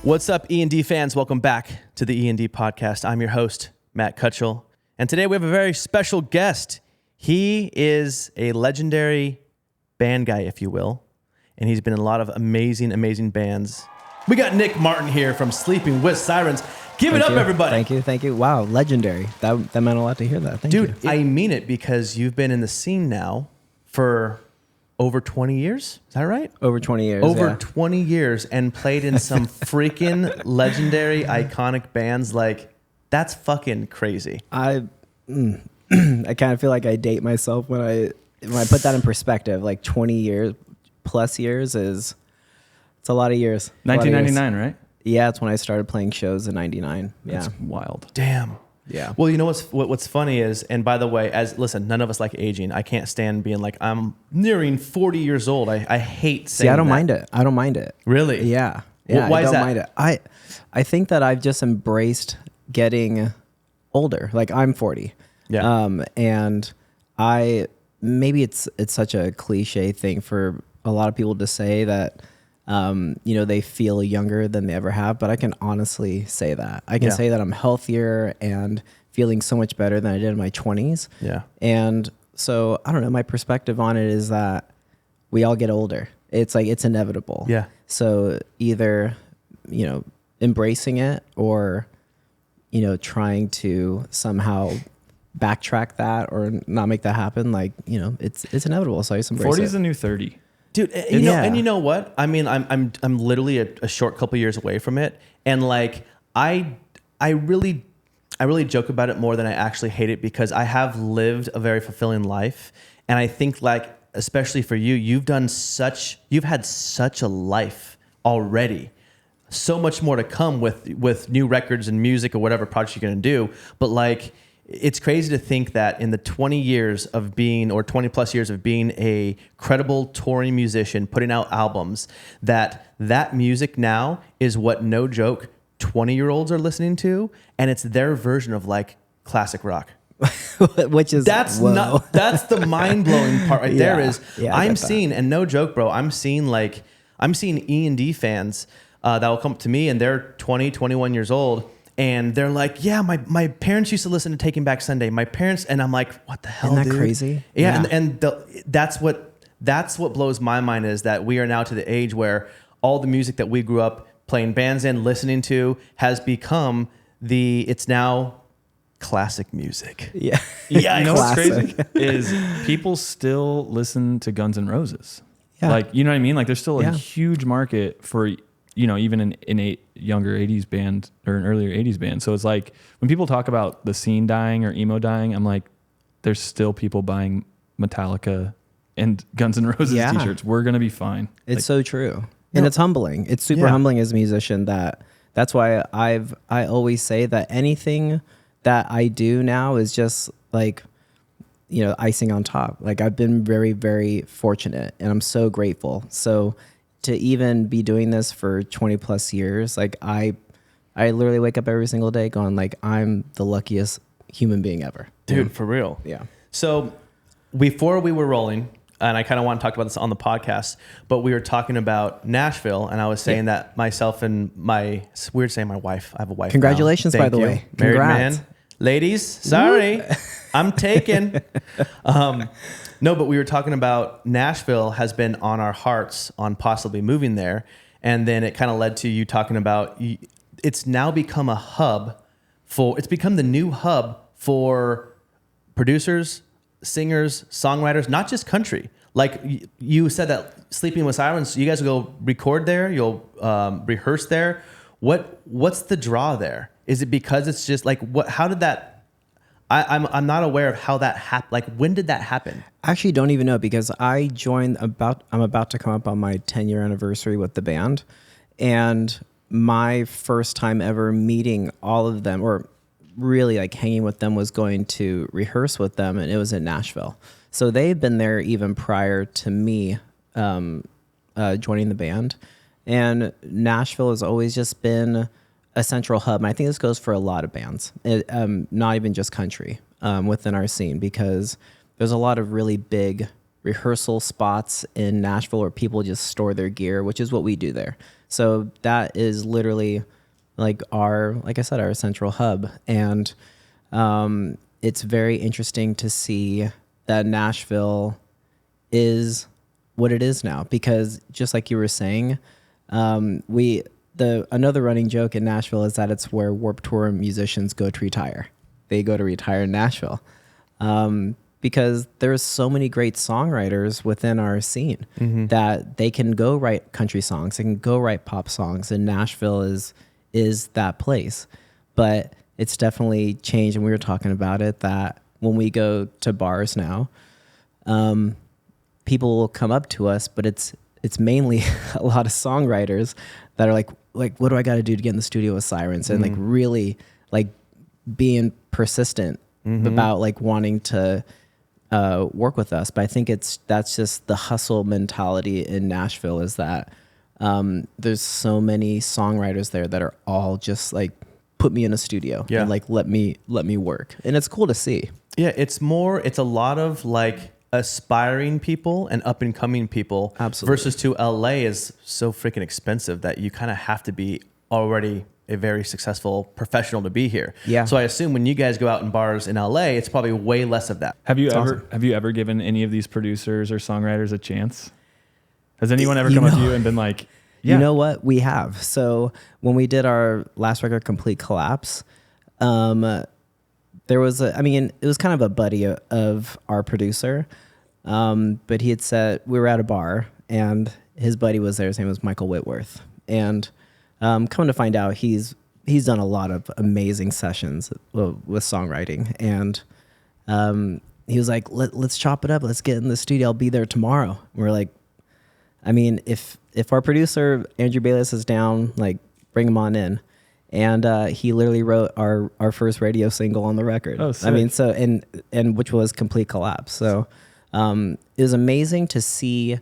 What's up, E.N.D fans? Welcome back to the E.N.D podcast. I'm your host, Matt Cutchell. And today we have a very special guest. He is a legendary band guy, if you will. And he's been in a lot of amazing, amazing bands. We got Nick Martin here from Sleeping with Sirens. Give it up, everybody. Thank you. Wow, legendary. That meant a lot to hear that. Thank you. Dude, I mean it because you've been in the scene now for over 20 years. Is that right? Over 20 years. Over 20 years and played in some freaking legendary, iconic bands. Like, that's fucking crazy. I kind of feel like I date myself when I put that in perspective. Like 20 years plus years it's a lot of years. 1999, right? Yeah, it's when I started playing shows in 99. Yeah. That's wild. Damn. Yeah. Well, you know what's funny is, and by the way, listen, none of us like aging. I can't stand being like, I'm nearing 40 years old. I hate saying that. I don't mind it. Really? Yeah. Why is that? Mind it. I think that I've just embraced getting older. Like I'm 40. Yeah. And maybe it's such a cliche thing for a lot of people to say that they feel younger than they ever have, but I can honestly say that. I can say that I'm healthier and feeling so much better than I did in my 20s. Yeah. And so, I don't know, my perspective on it is that we all get older. It's like, it's inevitable. Yeah. So either, embracing it or, trying to somehow backtrack that or not make that happen. Like, it's inevitable. So I just embrace 40 it. is the new 30. Dude, and you know what? I mean, I'm literally a short couple years away from it, and like I really joke about it more than I actually hate it because I have lived a very fulfilling life, and I think like especially for you, you've had such a life already, so much more to come with new records and music or whatever projects you're gonna do, but like. It's crazy to think that in the 20 years of being, or 20 plus years of being a credible touring musician, putting out albums, that music now is what, no joke, 20-year-olds are listening to, and it's their version of like classic rock. Which is that's the mind-blowing part right there is I'm seeing, and no joke, bro, I'm seeing E.N.D fans that will come up to me and they're 20, 21 years old. And they're like, yeah, my parents used to listen to Taking Back Sunday. My parents, and I'm like, what the hell, Isn't that dude? crazy? Yeah. That's what blows my mind is that we are now to the age where all the music that we grew up playing bands in, listening to, has become it's now classic music. Yeah. Yeah. You know what's crazy is people still listen to Guns N' Roses. Yeah. Like, you know what I mean? Like there's still a huge market for, even an younger 80s band or an earlier 80s band. So it's like when people talk about the scene dying or emo dying, I'm like, there's still people buying Metallica and Guns N' Roses t-shirts. We're going to be fine. It's so true. And it's humbling. It's super humbling as a musician that's why I always say that anything that I do now is just like, icing on top. Like I've been very, very fortunate and I'm so grateful. So to even be doing this for 20 plus years, like I literally wake up every single day going like, I'm the luckiest human being ever. Dude, for real. Yeah. So before we were rolling, and I kind of want to talk about this on the podcast, but we were talking about Nashville, and I was saying that myself and it's weird saying my wife. I have a wife. Congratulations, by the way. Married Congrats. man. Ladies, sorry. I'm taken. No, but we were talking about Nashville has been on our hearts on possibly moving there. And then it kind of led to you talking about it's now become a hub it's become the new hub for producers, singers, songwriters, not just country. Like you said that Sleeping with Sirens, you guys will go record there, you'll rehearse there. What's the draw there? Is it because it's just like how did that I'm not aware of how that happened. Like, when did that happen? I actually don't even know because I joined I'm about to come up on my 10-year anniversary with the band. And my first time ever meeting all of them or really like hanging with them was going to rehearse with them. And it was in Nashville. So they've been there even prior to me joining the band. And Nashville has always just been a central hub. And I think this goes for a lot of bands, not even just country within our scene, because there's a lot of really big rehearsal spots in Nashville where people just store their gear, which is what we do there. So that is literally like like I said, our central hub. And it's very interesting to see that Nashville is what it is now, because just like you were saying, another running joke in Nashville is that it's where Warped Tour musicians go to retire. They go to retire in Nashville. Because there's so many great songwriters within our scene that they can go write country songs, they can go write pop songs, and Nashville is that place. But it's definitely changed, and we were talking about it, that when we go to bars now, people will come up to us, but it's mainly a lot of songwriters that are like, what do I got to do to get in the studio with Sirens? And like really like being persistent about like wanting to work with us. But I think that's just the hustle mentality in Nashville, is that there's so many songwriters there that are all just like, put me in a studio and like let me work. And it's cool to see. Yeah, it's a lot of like aspiring people and up and coming people. Absolutely. Versus to LA is so freaking expensive that you kind of have to be already a very successful professional to be here. Yeah. So I assume when you guys go out in bars in LA, it's probably way less of that. Have you ever given any of these producers or songwriters a chance? Has anyone ever come up to you and been like, yeah. You know what? We have. So when we did our last record, Complete Collapse, there was it was kind of a buddy of our producer, but he had said, we were at a bar and his buddy was there. His name was Michael Whitworth. And come to find out, he's done a lot of amazing sessions with songwriting. And he was like, let's chop it up. Let's get in the studio. I'll be there tomorrow. And we're like, I mean, if our producer, Andrew Bayless, is down, like, bring him on in. And he literally wrote our first radio single on the record. Oh, sick. I mean, so, and which was Complete Collapse. So it was amazing to see.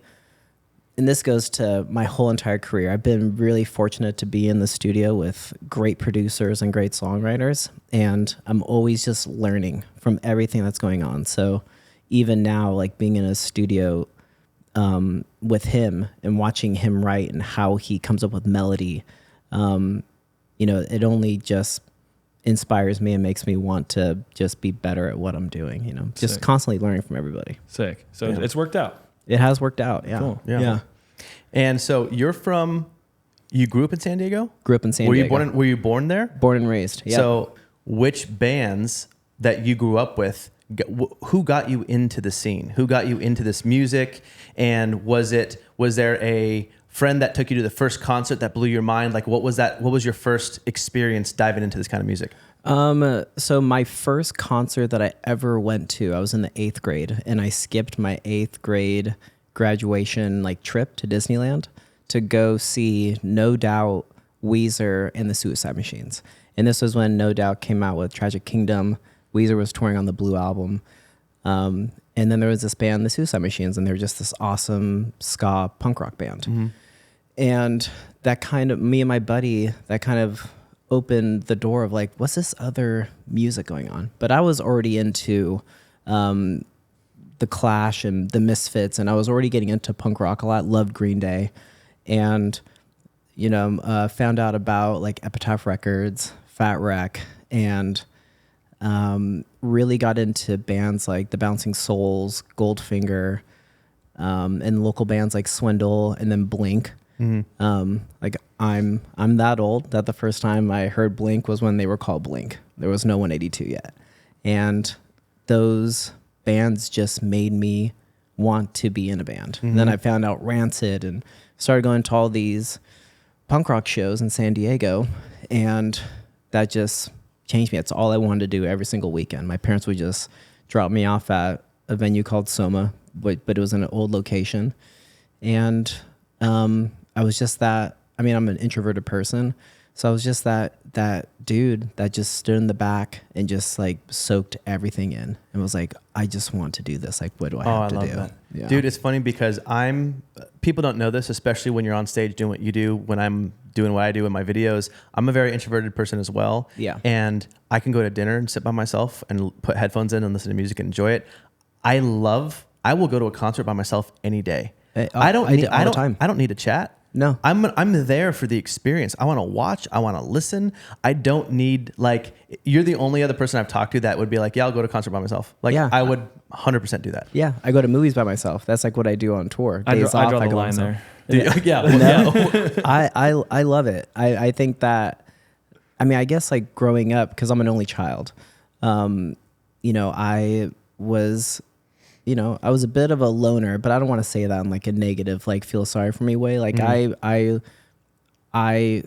And this goes to my whole entire career. I've been really fortunate to be in the studio with great producers and great songwriters. And I'm always just learning from everything that's going on. So even now, like being in a studio with him and watching him write and how he comes up with melody, it only just inspires me and makes me want to just be better at what I'm doing, just Sick. Constantly learning from everybody. Sick. So it's worked out. It has worked out. Yeah. Cool. Yeah. And so you grew up in San Diego? Grew up in San Diego. Were you born there? Born and raised. Yeah. So which bands that you grew up with, who got you into the scene? Who got you into this music? And was there a friend that took you to the first concert that blew your mind? Like, what was that? What was your first experience diving into this kind of music? So my first concert that I ever went to, I was in the 8th grade, and I skipped my 8th grade graduation trip to Disneyland to go see No Doubt, Weezer, and the Suicide Machines. And this was when No Doubt came out with Tragic Kingdom. Weezer was touring on the Blue Album. And then there was this band, the Suicide Machines, and they were just this awesome ska punk rock band. Mm-hmm. And that kind of, me and my buddy, that kind of opened the door of what's this other music going on? But I was already into the Clash and the Misfits, and I was already getting into punk rock a lot, loved Green Day. And, found out about Epitaph Records, Fat Wreck, and really got into bands like the Bouncing Souls, Goldfinger, and local bands like Swindle, and then Blink. Mm-hmm. I'm that old that the first time I heard Blink was when they were called Blink. There was no 182 yet. And those bands just made me want to be in a band. Mm-hmm. And then I found out Rancid and started going to all these punk rock shows in San Diego. And that just changed me. It's all I wanted to do every single weekend. My parents would just drop me off at a venue called Soma, but it was in an old location. And I was just that, I'm an introverted person. So I was just that dude that just stood in the back and just soaked everything in and was like, I just want to do this. What do I have to do? That. Yeah. Dude, it's funny because people don't know this, especially when you're on stage doing what you do. When I'm doing what I do in my videos, I'm a very introverted person as well. Yeah. And I can go to dinner and sit by myself and put headphones in and listen to music and enjoy it. I will go to a concert by myself any day. I don't need to chat. No. I'm there for the experience. I want to watch. I want to listen. I don't need, like, you're the only other person I've talked to that would be like, yeah, I'll go to a concert by myself. Like, Yeah. I would 100% do that. Yeah, I go to movies by myself. That's like what I do on tour. I Days draw off, the go line myself. there. Yeah. Well, yeah. I love it. I think that, I mean, I guess like growing up, because I'm an only child, you know, I was a bit of a loner, but I don't want to say that in like a negative, like feel sorry for me way. Like I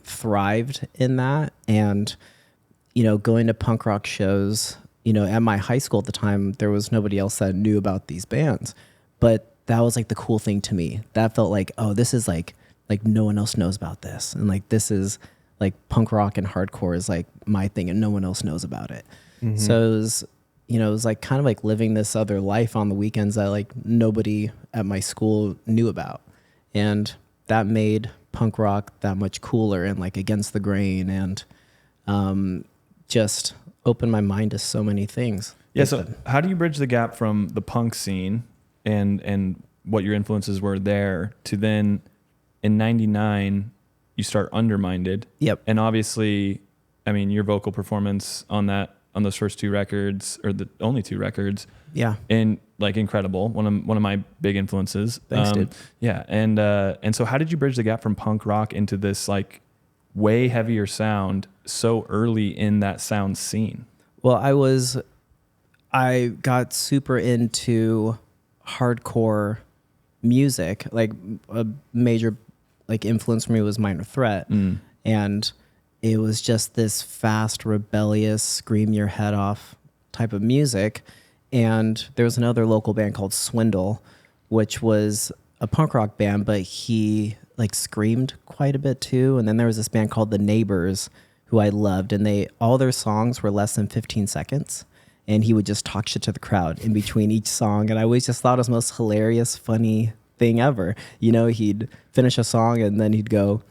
thrived in that, and, you know, going to punk rock shows, you know, at my high school at the time, there was nobody else that knew about these bands, but that was like the cool thing to me. That felt like, oh, this is like no one else knows about this. And like, this is like punk rock and hardcore is like my thing and no one else knows about it. Mm-hmm. So it was, you know, it was like kind of like living this other life on the weekends that like nobody at my school knew about. And that made punk rock that much cooler and like against the grain, and just opened my mind to so many things. Yeah. So how do you bridge the gap from the punk scene and what your influences were there to then in 99, you start Underminded? Yep. And obviously, I mean, your vocal performance on those first two records, or the only two records. Yeah. And like incredible. One of my big influences. Thanks, dude. Yeah. And so how did you bridge the gap from punk rock into this like way heavier sound so early in that sound scene? Well, I got super into hardcore music. Like a major like influence for me was Minor Threat. And it was just this fast, rebellious, scream your head off type of music. And there was another local band called Swindle, which was a punk rock band, but he like screamed quite a bit too. And then there was this band called The Neighbors, who I loved, and all their songs were less than 15 seconds. And he would just talk shit to the crowd in between each song. And I always just thought it was the most hilarious, funny thing ever. You know, he'd finish a song and then he'd go,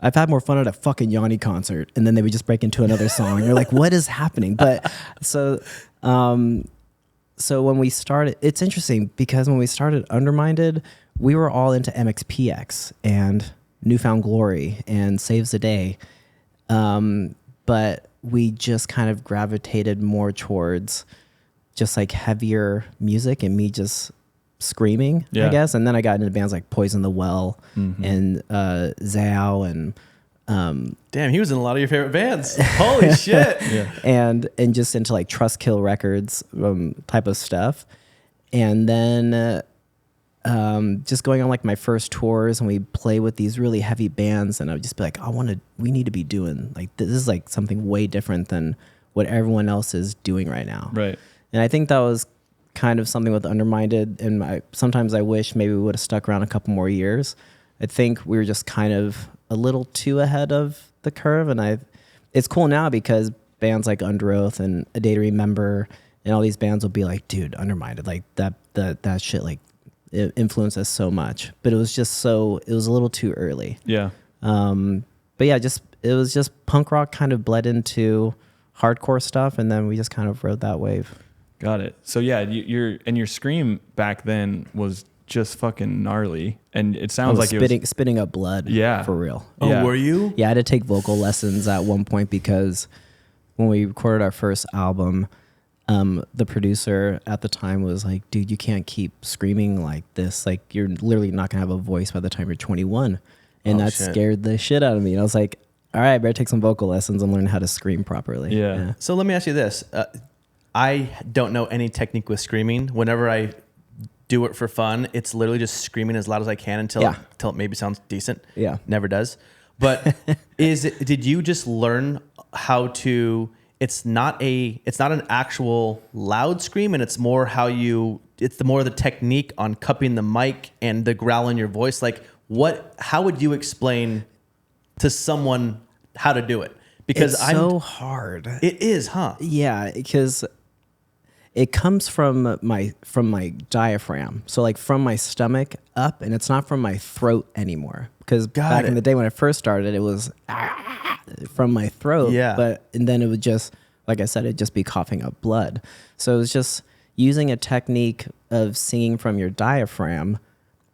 I've had more fun at a fucking Yanni concert. And then they would just break into another song. You're like, what is happening? But so when we started, it's interesting because when we started Underminded, we were all into MXPX and Newfound Glory and Saves the Day. But we just kind of gravitated more towards just like heavier music and me just screaming, I guess. And then I got into bands like Poison the Well and Zao and damn, he was in a lot of your favorite bands. Holy shit. Yeah. And just into like Trustkill Records type of stuff. And then just going on like my first tours, and we play with these really heavy bands, and I would just be like, we need to be doing like, this is like something way different than what everyone else is doing right now. Right. And I think that was kind of something with Underminded, and sometimes I wish maybe we would have stuck around a couple more years. I think we were just kind of a little too ahead of the curve, and it's cool now because bands like Under Oath and A Day to Remember and all these bands will be like, dude, Underminded, like that shit, like it influenced us so much. But it was a little too early. Yeah. But yeah, it was just punk rock kind of bled into hardcore stuff, and then we just kind of rode that wave. Got it. So yeah, your scream back then was just fucking gnarly, and it sounds like it was spitting up blood. Yeah, for real. Oh, yeah. Were you? Yeah, I had to take vocal lessons at one point because when we recorded our first album, the producer at the time was like, "Dude, you can't keep screaming like this. Like you're literally not gonna have a voice by the time you're 21," and that scared the shit out of me. And I was like, "All right, I better take some vocal lessons and learn how to scream properly." Yeah. So let me ask you this. I don't know any technique with screaming. Whenever I do it for fun, it's literally just screaming as loud as I can until it maybe sounds decent. Yeah. Never does. But did you just learn how to, it's not an actual loud scream, and it's more it's more the technique on cupping the mic and the growl in your voice. Like how would you explain to someone how to do it? Because it's so hard. It is, huh? Yeah, because it comes from my diaphragm. So like from my stomach up, and it's not from my throat anymore. Because back in the day when I first started, it was from my throat. Yeah. And then it would just, like I said, it'd just be coughing up blood. So it was just using a technique of singing from your diaphragm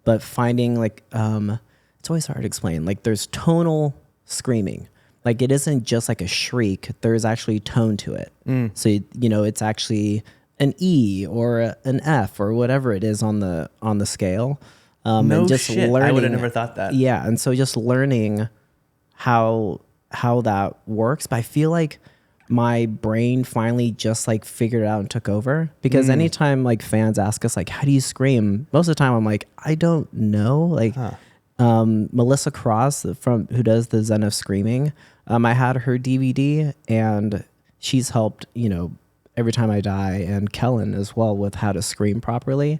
but finding like it's always hard to explain. Like there's tonal screaming. Like it isn't just like a shriek. There's actually tone to it. So you know it's actually an E or an F or whatever it is on the scale. No and just shit. learning, I would have never thought that. Yeah, and so just learning how that works. But I feel like my brain finally just like figured it out and took over, because anytime like fans ask us like, how do you scream? Most of the time I'm like, I don't know. Like Melissa Cross who does the Zen of Screaming, I had her DVD and she's helped, you know, Every Time I Die and Kellen as well with how to scream properly.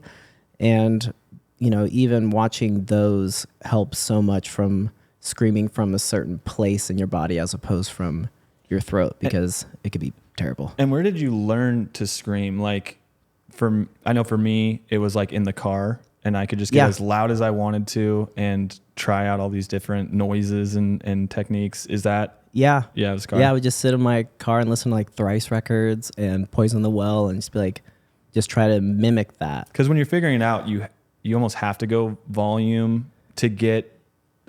And, you know, even watching those helps so much from screaming from a certain place in your body as opposed from your throat, because it could be terrible. And where did you learn to scream? Like I know for me, it was like in the car, and I could just get as loud as I wanted to and try out all these different noises and techniques. Is that? Yeah, it was car. Yeah, I would just sit in my car and listen to like Thrice records and Poison the Well and just be like, just try to mimic that. Because when you're figuring it out, you almost have to go volume to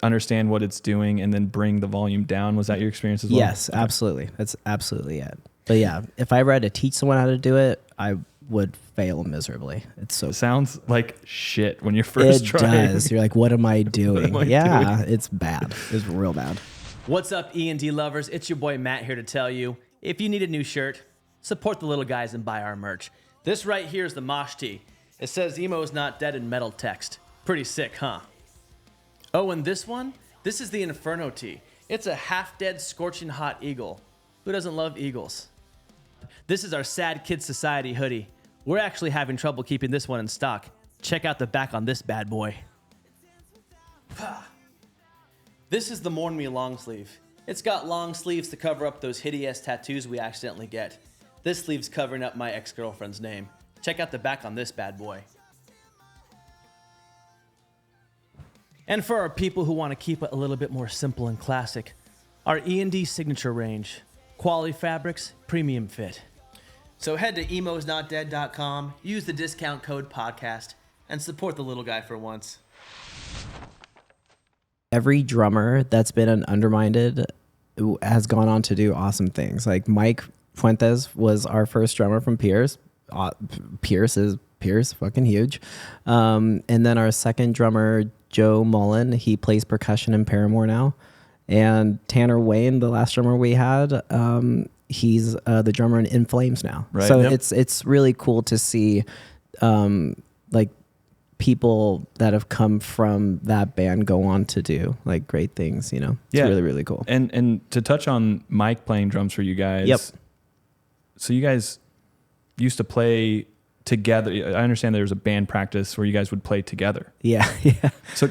understand what it's doing and then bring the volume down. Was that your experience as well? Yes, absolutely. That's absolutely it. But yeah, if I ever had to teach someone how to do it, I would fail miserably. It sounds like shit when you're first trying. It does. You're like, what am I doing? Doing? It's bad. It's real bad. What's up, E.N.D lovers? It's your boy Matt here to tell you, if you need a new shirt, support the little guys and buy our merch. This right here is the Mosh Tee. It says Emo's Not Dead in metal text. Pretty sick, huh? Oh, and this one? This is the Inferno Tee. It's a half-dead, scorching hot eagle. Who doesn't love eagles? This is our Sad Kid Society hoodie. We're actually having trouble keeping this one in stock. Check out the back on this bad boy. This is the Mourn Me long sleeve. It's got long sleeves to cover up those hideous tattoos we accidentally get. This sleeve's covering up my ex-girlfriend's name. Check out the back on this bad boy. And for our people who want to keep it a little bit more simple and classic, our E.N.D signature range. Quality fabrics, premium fit. So head to emosnotdead.com, use the discount code podcast, and support the little guy for once. Every drummer that's been an Underminded has gone on to do awesome things. Like Mike Fuentes was our first drummer from Pierce. Pierce is fucking huge. And then our second drummer, Joe Mullen, he plays percussion in Paramore now. And Tanner Wayne, the last drummer we had, he's the drummer in Flames now. Right. So it's really cool to see like people that have come from that band go on to do like great things, you know. It's really, really cool. And to touch on Mike playing drums for you guys. Yep. So you guys used to play together. I understand there was a band practice where you guys would play together. Yeah. So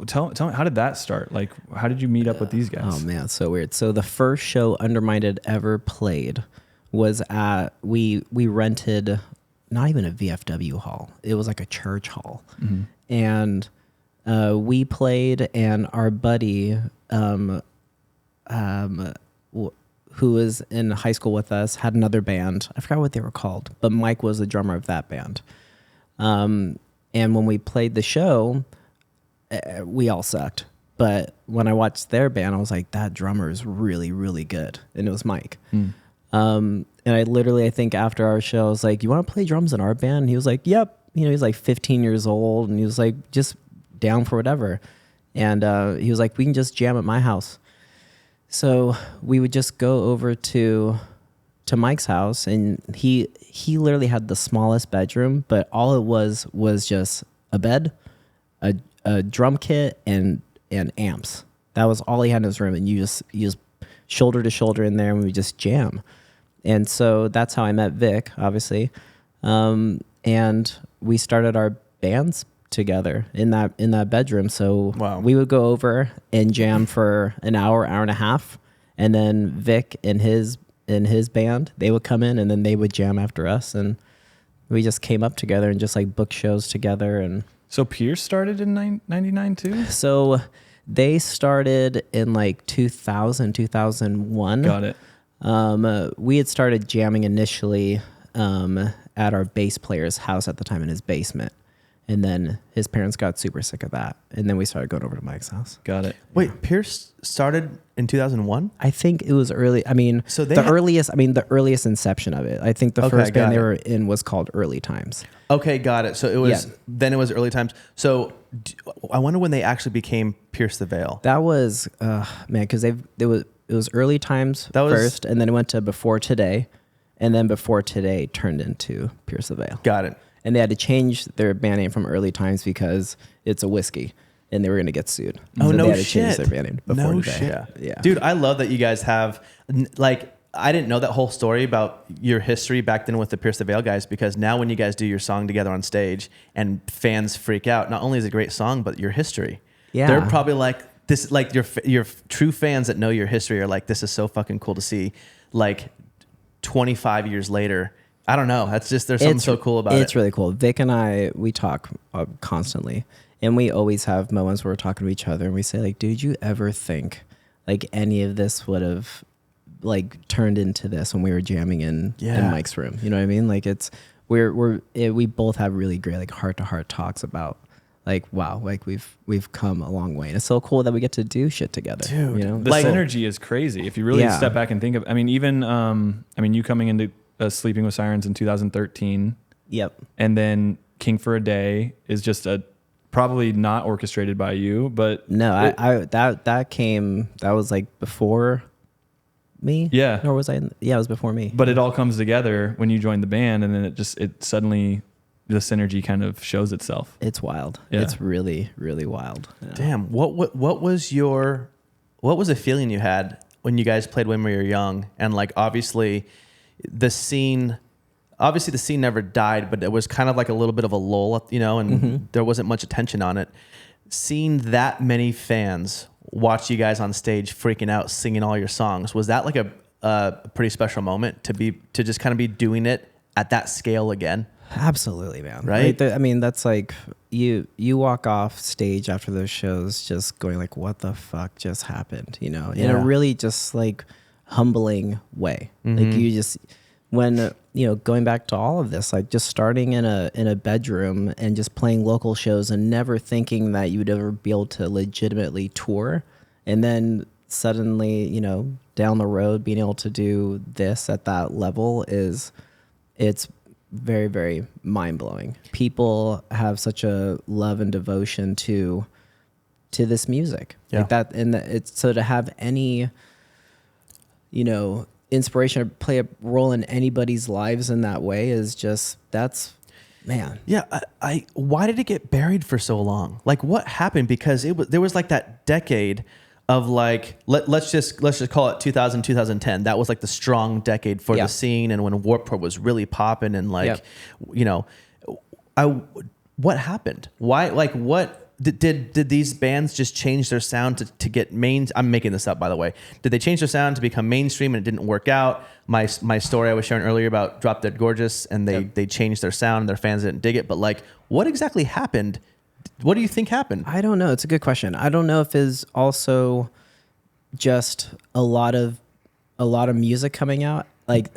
tell me, how did that start? Like, how did you meet up with these guys? Oh man, it's so weird. So the first show Underminded ever played was at, we rented not even a VFW hall. It was like a church hall. Mm-hmm. And we played, and our buddy who was in high school with us had another band. I forgot what they were called, but Mike was the drummer of that band. And when we played the show, we all sucked. But when I watched their band, I was like, that drummer is really, really good. And it was Mike. And I think after our show, I was like, you want to play drums in our band? And he was like, yep. You know, he's like 15 years old, and he was like, just down for whatever. And he was like, we can just jam at my house. So we would just go over to Mike's house, and he literally had the smallest bedroom, but all it was just a bed, a drum kit, and amps. That was all he had in his room, and you just shoulder to shoulder in there, and we would just jam. And so that's how I met Vic, obviously, and we started our bands together in that bedroom. So we would go over and jam for an hour and a half, and then Vic and his band, they would come in, and then they would jam after us, and we just came up together and just like booked shows together. And so Pierce started in 99 too? So they started in like 2000, 2001. Got it. We had started jamming initially at our bass player's house at the time in his basement. And then his parents got super sick of that. And then we started going over to Mike's house. Got it. Wait, Pierce started in 2001? I think it was early. I mean, So the earliest inception of it. I think the first band they were in was called Early Times. Okay, got it. So it was, then it was Early Times. So I wonder when they actually became Pierce the Veil. That was, because it was Early Times first, and then it went to Before Today, and then Before Today turned into Pierce the Veil. Got it. And they had to change their band name from Early Times because it's a whiskey, and they were going to get sued. Oh, so no they had to shit. change their band name Before No Today. shit. Yeah. Dude, I love that you guys have, like, I didn't know that whole story about your history back then with the Pierce the Veil guys, because now when you guys do your song together on stage and fans freak out, not only is it a great song, but your history. Yeah. They're probably like, this, like your true fans that know your history are like, this is so fucking cool to see, like 25 years later. I don't know. That's just, there's something so cool about it. It's really cool. Vic and I, we talk constantly, and we always have moments where we're talking to each other and we say like, dude, you ever think like any of this would have like turned into this when we were jamming in Mike's room? You know what I mean? Like we both have really great like heart to heart talks about like, wow, like we've come a long way. And it's so cool that we get to do shit together. Dude, you know, the synergy is crazy. If you really step back and think of, I mean, even, you coming into Sleeping with Sirens in 2013. Yep. And then King for a Day is just probably not orchestrated by you, but no, that was like before me. Yeah. Or was I? It was before me. But it all comes together when you join the band, and then it suddenly the synergy kind of shows itself. It's wild. Yeah. It's really, really wild. Yeah. Damn. What was the feeling you had when you guys played when we were young? And like, obviously the scene never died, but it was kind of like a little bit of a lull, you know, and there wasn't much attention on it. Seeing that many fans watch you guys on stage freaking out, singing all your songs, was that like a pretty special moment to just kind of be doing it at that scale again? Absolutely, man. Right? I mean, that's like you walk off stage after those shows just going like, what the fuck just happened? You know, in a really just like humbling way. Like you just, when, you know, going back to all of this, like just starting in a bedroom and just playing local shows and never thinking that you would ever be able to legitimately tour. And then suddenly, you know, down the road, being able to do this at that level it's very, very mind blowing. People have such a love and devotion to this music like that. And it's so to have any, you know, inspiration or play a role in anybody's lives in that way is just, that's, man. Yeah. Why did it get buried for so long? Like what happened? Because there was like that decade of like, let's just call it 2000, 2010. That was like the strong decade for the scene. And when Warped Tour was really popping and like, you know, what happened? Why, like what, Did these bands just change their sound to get main? I'm making this up, by the way. Did they change their sound to become mainstream and it didn't work out? My story I was sharing earlier about D.R.U.G.S. and they changed their sound and their fans didn't dig it. But like, what exactly happened? What do you think happened? I don't know. It's a good question. I don't know if it's also just a lot of music coming out, like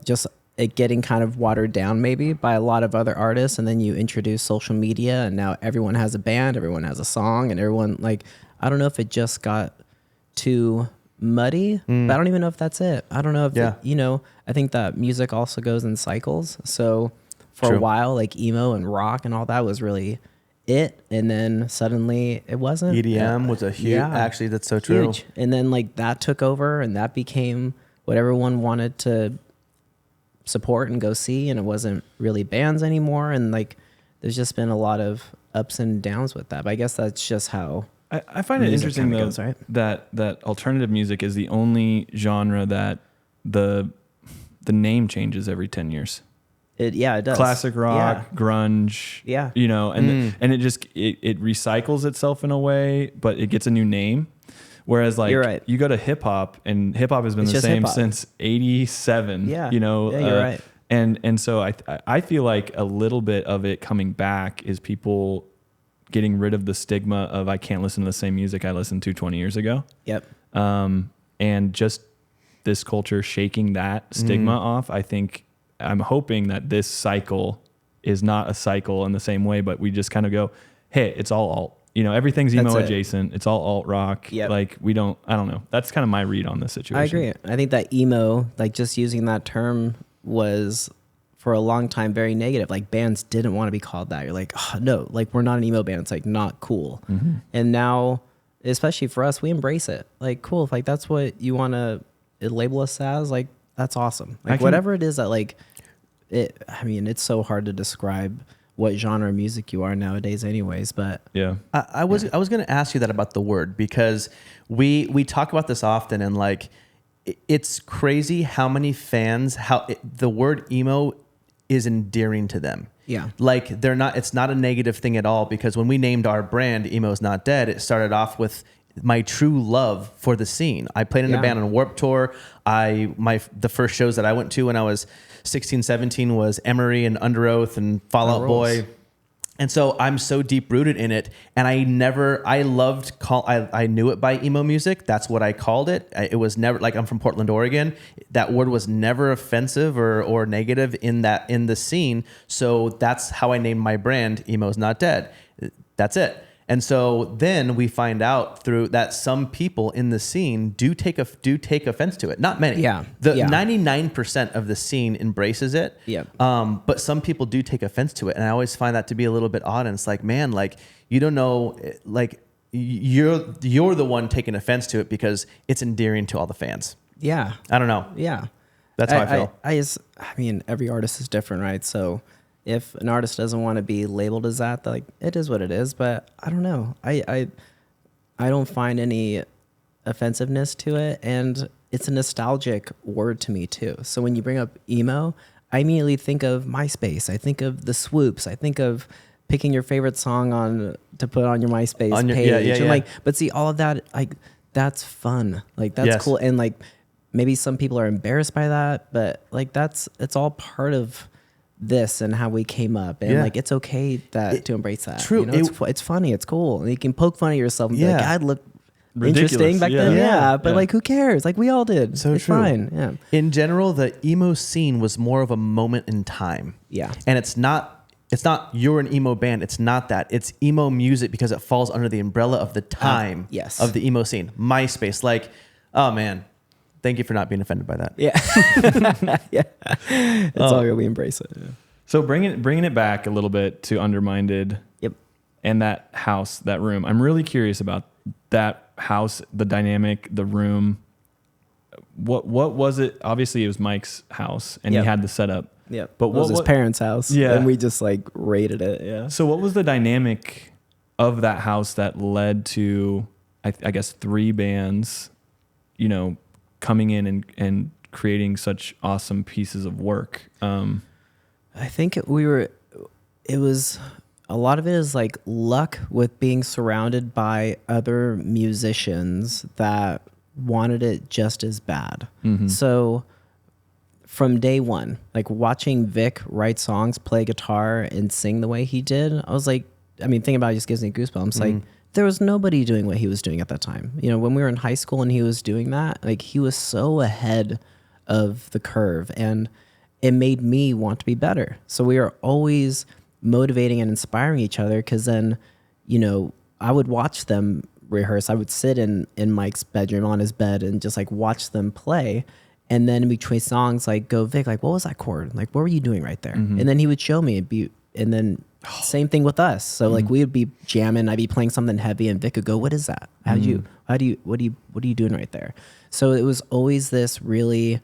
just it getting kind of watered down maybe by a lot of other artists, and then you introduce social media and now everyone has a band, everyone has a song, and everyone, like, I don't know if it just got too muddy, but I don't even know if that's it. I don't know if you know, I think that music also goes in cycles. So for a while, like emo and rock and all that was really it, and then suddenly it wasn't. EDM was a huge, actually that's so true. Huge. And then like that took over and that became what everyone wanted to support and go see, and it wasn't really bands anymore, and like there's just been a lot of ups and downs with that, but I guess that's just how I find it interesting though goes, right? that alternative music is the only genre that the name changes every 10 years. It does. Classic rock, grunge, you know, and it just it recycles itself in a way, but it gets a new name. Whereas like you go to hip hop, and hip hop has been the same since '87. Yeah, you know. Yeah, you're right. And so I feel like a little bit of it coming back is people getting rid of the stigma of I can't listen to the same music I listened to 20 years ago. Yep. And just this culture shaking that stigma off. I think I'm hoping that this cycle is not a cycle in the same way, but we just kind of go, hey, it's all alt. You know, everything's emo adjacent. It's all alt rock. Yep. Like I don't know. That's kind of my read on this situation. I agree. I think that emo, like just using that term was for a long time very negative. Like bands didn't want to be called that. You're like, oh, no, like we're not an emo band. It's like not cool. Mm-hmm. And now, especially for us, we embrace it. Like, cool. If like that's what you want to label us as, like that's awesome. Like whatever it is that like it. I mean, it's so hard to describe what genre of music you are nowadays anyways, but yeah. I was going to ask you that about the word, because we talk about this often, and like it's crazy how many fans, the word emo is endearing to them. Yeah. Like it's not a negative thing at all, because when we named our brand Emo's Not Dead, it started off with my true love for the scene. I played in a band on Warped Tour. The first shows that I went to when I was 16, 17 was Emery and Under Oath and Fall Out Boy. And so I'm so deep rooted in it. And I knew it by emo music. That's what I called it. It was never like, I'm from Portland, Oregon. That word was never offensive or negative in the scene. So that's how I named my brand Emo's Not Dead. That's it. And so then we find out through that some people in the scene do take offense to it. Not many. Yeah. 99% of the scene embraces it. Yeah. But some people do take offense to it. And I always find that to be a little bit odd. And it's like, man, like, you don't know, like you're the one taking offense to it because it's endearing to all the fans. Yeah. I don't know. Yeah. That's how I feel. I mean, every artist is different, right? So if an artist doesn't want to be labeled as that, like it is what it is. But I don't know. I don't find any offensiveness to it, and it's a nostalgic word to me too. So when you bring up emo, I immediately think of MySpace. I think of the swoops. I think of picking your favorite song to put on your MySpace page. And like, but see, all of that, like that's fun. Like that's cool. And like maybe some people are embarrassed by that, but like it's all part of this and how we came up, and like it's okay to embrace that. True. You know, it's funny, it's cool, and you can poke fun at yourself and be like, I'd look interesting back then. But like who cares? Like we all did. So it's true. Fine. Yeah. In general, the emo scene was more of a moment in time. Yeah. And it's not you're an emo band. It's not that. It's emo music because it falls under the umbrella of the time of the emo scene. MySpace. Like, oh man. Thank you for not being offended by that. Yeah. It's all good. We embrace it. Yeah. So bringing it back a little bit to Underminded. Yep. And that house, that room. I'm really curious about that house, the dynamic, the room. What was it? Obviously it was Mike's house and he had the setup. Yeah. But what was his parents' house? Yeah. And we just like raided it. Yeah. So what was the dynamic of that house that led to, I guess, 3 bands, you know, coming in and creating such awesome pieces of work? I think it was a lot of it is like luck with being surrounded by other musicians that wanted it just as bad. Mm-hmm. So from day one, like watching Vic write songs, play guitar, and sing the way he did, I was like, I mean, thinking about it just gives me goosebumps. Like, there was nobody doing what he was doing at that time. You know, when we were in high school and he was doing that, like he was so ahead of the curve, and it made me want to be better. So we are always motivating and inspiring each other, because then, you know, I would watch them rehearse. I would sit in Mike's bedroom on his bed and just like watch them play. And then in between songs, like go, Vic, like what was that chord? Like what were you doing right there? Mm-hmm. And then he would show me, and then same thing with us. So like we would be jamming, I'd be playing something heavy, and Vic would go, what is that? What are you doing right there? So it was always this it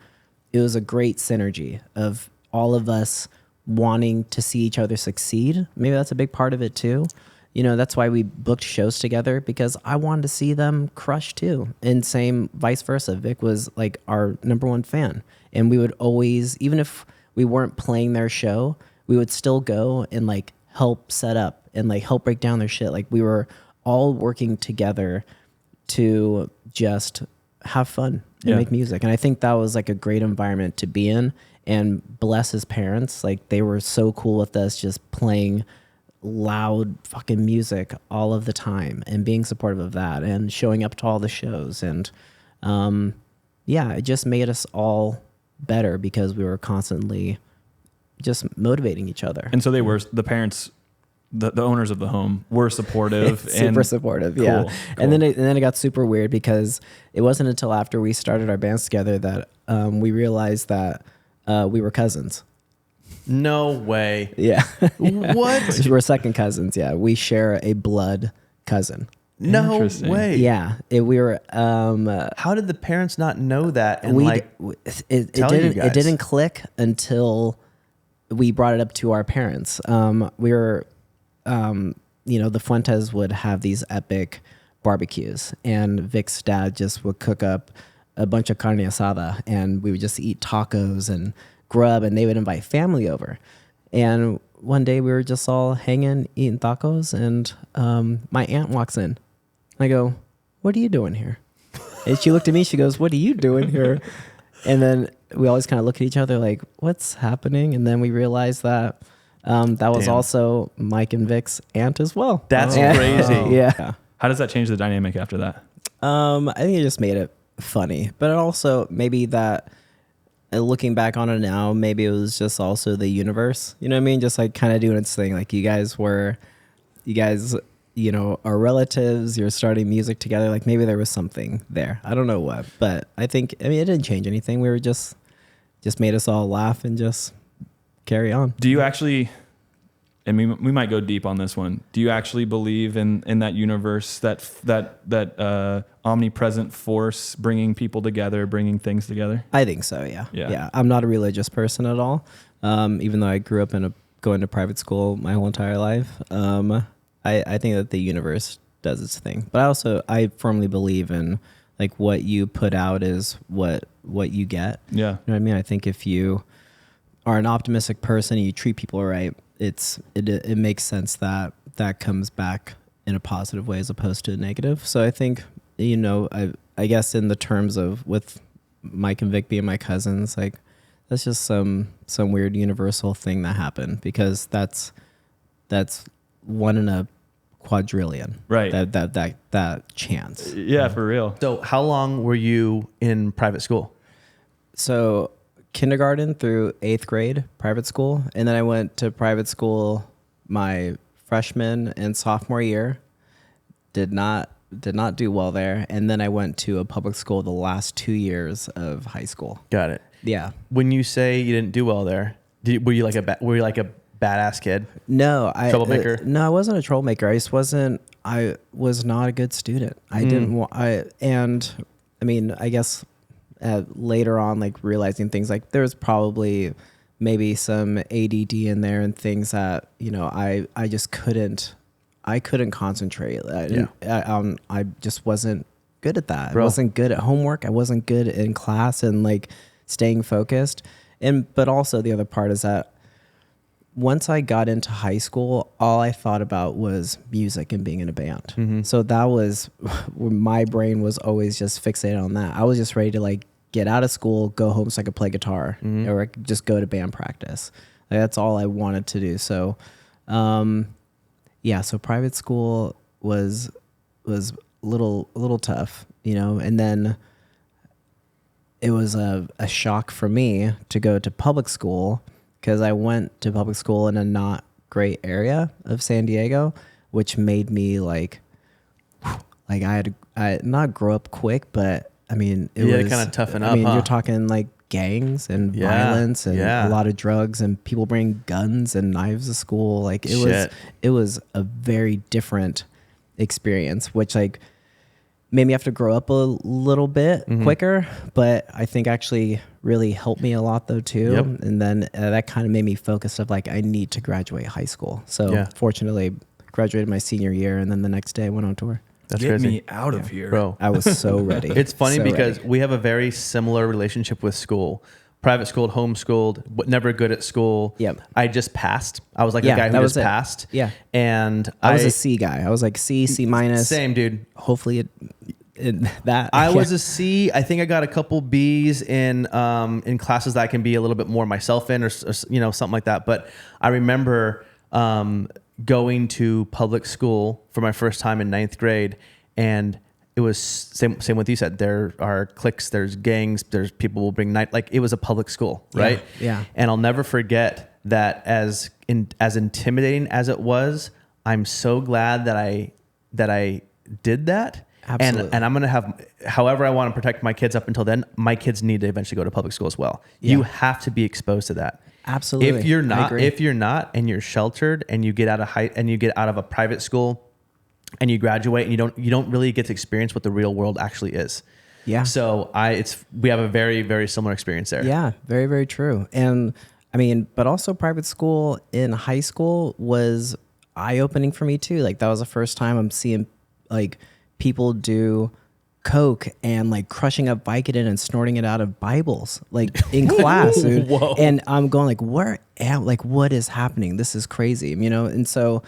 was a great synergy of all of us wanting to see each other succeed. Maybe that's a big part of it too. You know, that's why we booked shows together, because I wanted to see them crush too. And same vice versa. Vic was like our number one fan. And we would always, even if we weren't playing their show, we would still go and like help set up and like help break down their shit. Like we were all working together to just have fun and make music. And I think that was like a great environment to be in. And bless his parents. Like they were so cool with us just playing loud fucking music all of the time and being supportive of that and showing up to all the shows. And it just made us all better because we were constantly just motivating each other. And so they were, the parents, the owners of the home were supportive. Super supportive. Yeah. Cool. And then it got super weird because it wasn't until after we started our bands together that we realized that we were cousins. No way. Yeah. What? We're second cousins. Yeah. We share a blood cousin. No way. Yeah. We were, how did the parents not know that? And it didn't click until we brought it up to our parents. We were, the Fuentes would have these epic barbecues, and Vic's dad just would cook up a bunch of carne asada, and we would just eat tacos and grub, and they would invite family over. And one day we were just all hanging, eating tacos, and my aunt walks in. I go, "What are you doing here?" And she looked at me, she goes, "What are you doing here?" And then we always kind of look at each other like, what's happening? And then we realized that that was also Mike and Vic's aunt as well. That's crazy. Yeah. How does that change the dynamic after that? I think it just made it funny. But it also maybe that, looking back on it now, maybe it was just also the universe. You know what I mean? Just like kind of doing its thing. Like you guys, are relatives, you're starting music together. Like maybe there was something there. I don't know what. But it didn't change anything. We were just made us all laugh and just carry on. Do you actually, and we might go deep on this one, do you actually believe in that universe, that omnipresent force bringing people together, bringing things together? I think so, yeah. I'm not a religious person at all, even though I grew up going to private school my whole entire life. I think that the universe does its thing. But I firmly believe in like what you put out is what you get. Yeah. You know what I mean? I think if you are an optimistic person and you treat people right, it makes sense that comes back in a positive way as opposed to a negative. So I think, I guess in the terms of with Mike and Vic being my cousins, like that's just some weird universal thing that happened, because that's one in a quadrillion, right? That chance. Yeah, for real. So how long were you in private school? So kindergarten through 8th grade, private school. And then I went to private school my freshman and sophomore year. Did not do well there. And then I went to a public school the last 2 years of high school. Got it. Yeah. When you say you didn't do well there, were you like a badass kid? No, troublemaker. No, I wasn't a troublemaker. I was not a good student. I guess later on, like realizing things like there was probably maybe some ADD in there and things that, I just couldn't concentrate. I just wasn't good at that. Bro. I wasn't good at homework. I wasn't good in class and like staying focused. But also the other part is that once I got into high school, all I thought about was music and being in a band. Mm-hmm. So that was my brain was always just fixated on that. I was just ready to like get out of school, go home so I could play guitar, mm-hmm. or I could just go to band practice. Like, that's all I wanted to do. So, so private school was a little tough, and then it was a shock for me to go to public school, because I went to public school in a not great area of San Diego, which made me like I had not grow up quick, but it was kind of toughen up. You're talking like gangs and violence and a lot of drugs and people bringing guns and knives to school. Like it was a very different experience, which like made me have to grow up a little bit mm-hmm. quicker, but I think actually really helped me a lot though too. Yep. And then that kind of made me focus of like, I need to graduate high school. So fortunately graduated my senior year, and then the next day I went on tour. That's Get crazy. Me out of here. Bro. I was so ready. It's funny because we have a very similar relationship with school. Private schooled, homeschooled, but never good at school. Yep. I just passed. I was like the guy who just passed. Yeah. And I was a C guy. I was like C minus. Same, dude. Hopefully that. I was a C. I think I got a couple B's in classes that I can be a little bit more myself in, or something like that. But I remember going to public school for my first time in 9th grade, and it was same what you said. There are cliques, there's gangs, there's people will bring night, like it was a public school, right? Yeah. And I'll never forget that as intimidating as it was, I'm so glad that I did that. Absolutely. And I'm going to have, however I want to protect my kids up until then, my kids need to eventually go to public school as well. Yeah. You have to be exposed to that. Absolutely. If you're not, and you're sheltered and you get out of a private school and you graduate and you don't really get to experience what the real world actually is. Yeah. So we have a very, very similar experience there. Yeah, very, very true. And I mean, but also private school in high school was eye-opening for me too. Like that was the first time I'm seeing like people do coke and like crushing up Vicodin and snorting it out of Bibles, like in class. Dude. Whoa. And I'm going like, what is happening? This is crazy, you know? And so,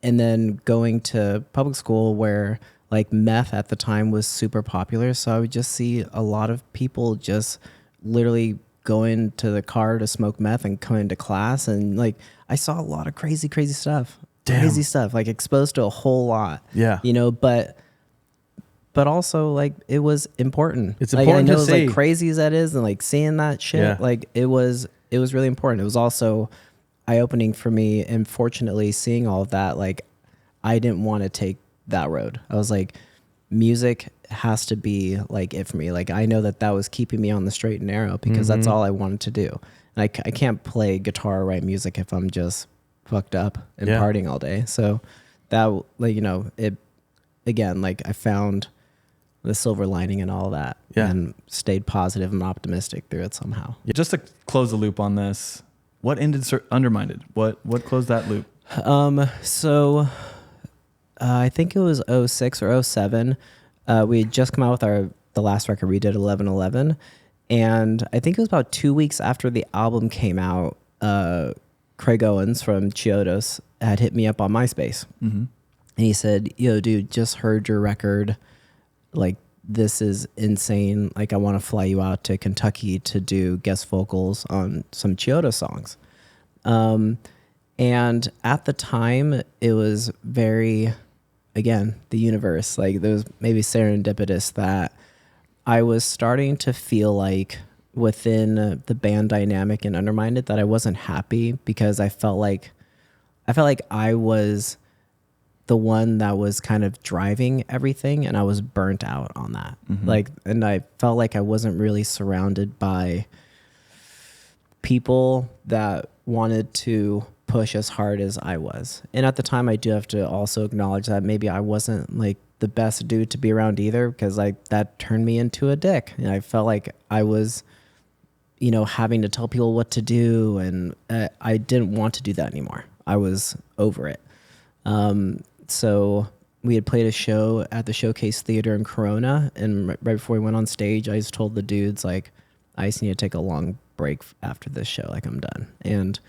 and then going to public school where like meth at the time was super popular. So I would just see a lot of people just literally go into the car to smoke meth and come into class. And like, I saw a lot of crazy stuff. Damn. Crazy stuff, like exposed to a whole lot. Yeah. You know, but also like it was important. It's like, important I know to as see. like crazy as that is, and like seeing that shit, Yeah. like it was really important. It was also eye-opening for me, and fortunately seeing all of that, like I didn't want to take that road. I was like, music has to be like it for me. Like I know that was keeping me on the straight and narrow because that's all I wanted to do. And I can't play guitar or write music if I'm just fucked up and partying all day. So that, like, you know, it, again, like I found the silver lining in all that and stayed positive and optimistic through it somehow. Yeah, just to close the loop on this, what ended Underminded? What closed that loop? So I think it was 06 or 07. We had just come out with the last record we did, 1111. And I think it was about 2 weeks after the album came out, Craig Owens from D.R.U.G.S had hit me up on MySpace. Mm-hmm. And he said, yo, dude, just heard your record. Like, this is insane. Like, I want to fly you out to Kentucky to do guest vocals on some D.R.U.G.S songs. And at the time, it was very, again, the universe. Like, there was maybe serendipitous that I was starting to feel like within the band dynamic and Underminded that I wasn't happy because I felt like I was the one that was kind of driving everything, and I was burnt out on that. Mm-hmm. Like, and I felt like I wasn't really surrounded by people that wanted to push as hard as I was. And at the time, I do have to also acknowledge that maybe I wasn't like the best dude to be around either, because like that turned me into a dick. And I felt like I was, you know, having to tell people what to do, and I didn't want to do that anymore. I was over it. So we had played a show at the Showcase Theater in Corona, and right before we went on stage, I just told the dudes, like, I just need to take a long break after this show, like I'm done. And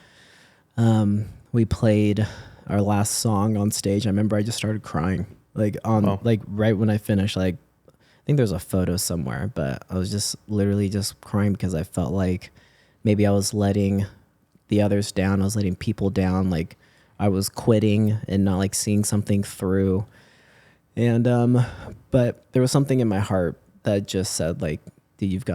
we played our last song on stage. I remember I just started crying, like like right when I finished. Like, I think there's a photo somewhere, but I was just literally just crying because I felt like maybe I was letting the others down. I was letting people down. Like, I was quitting and not like seeing something through. And but there was something in my heart that just said, like, dude, you just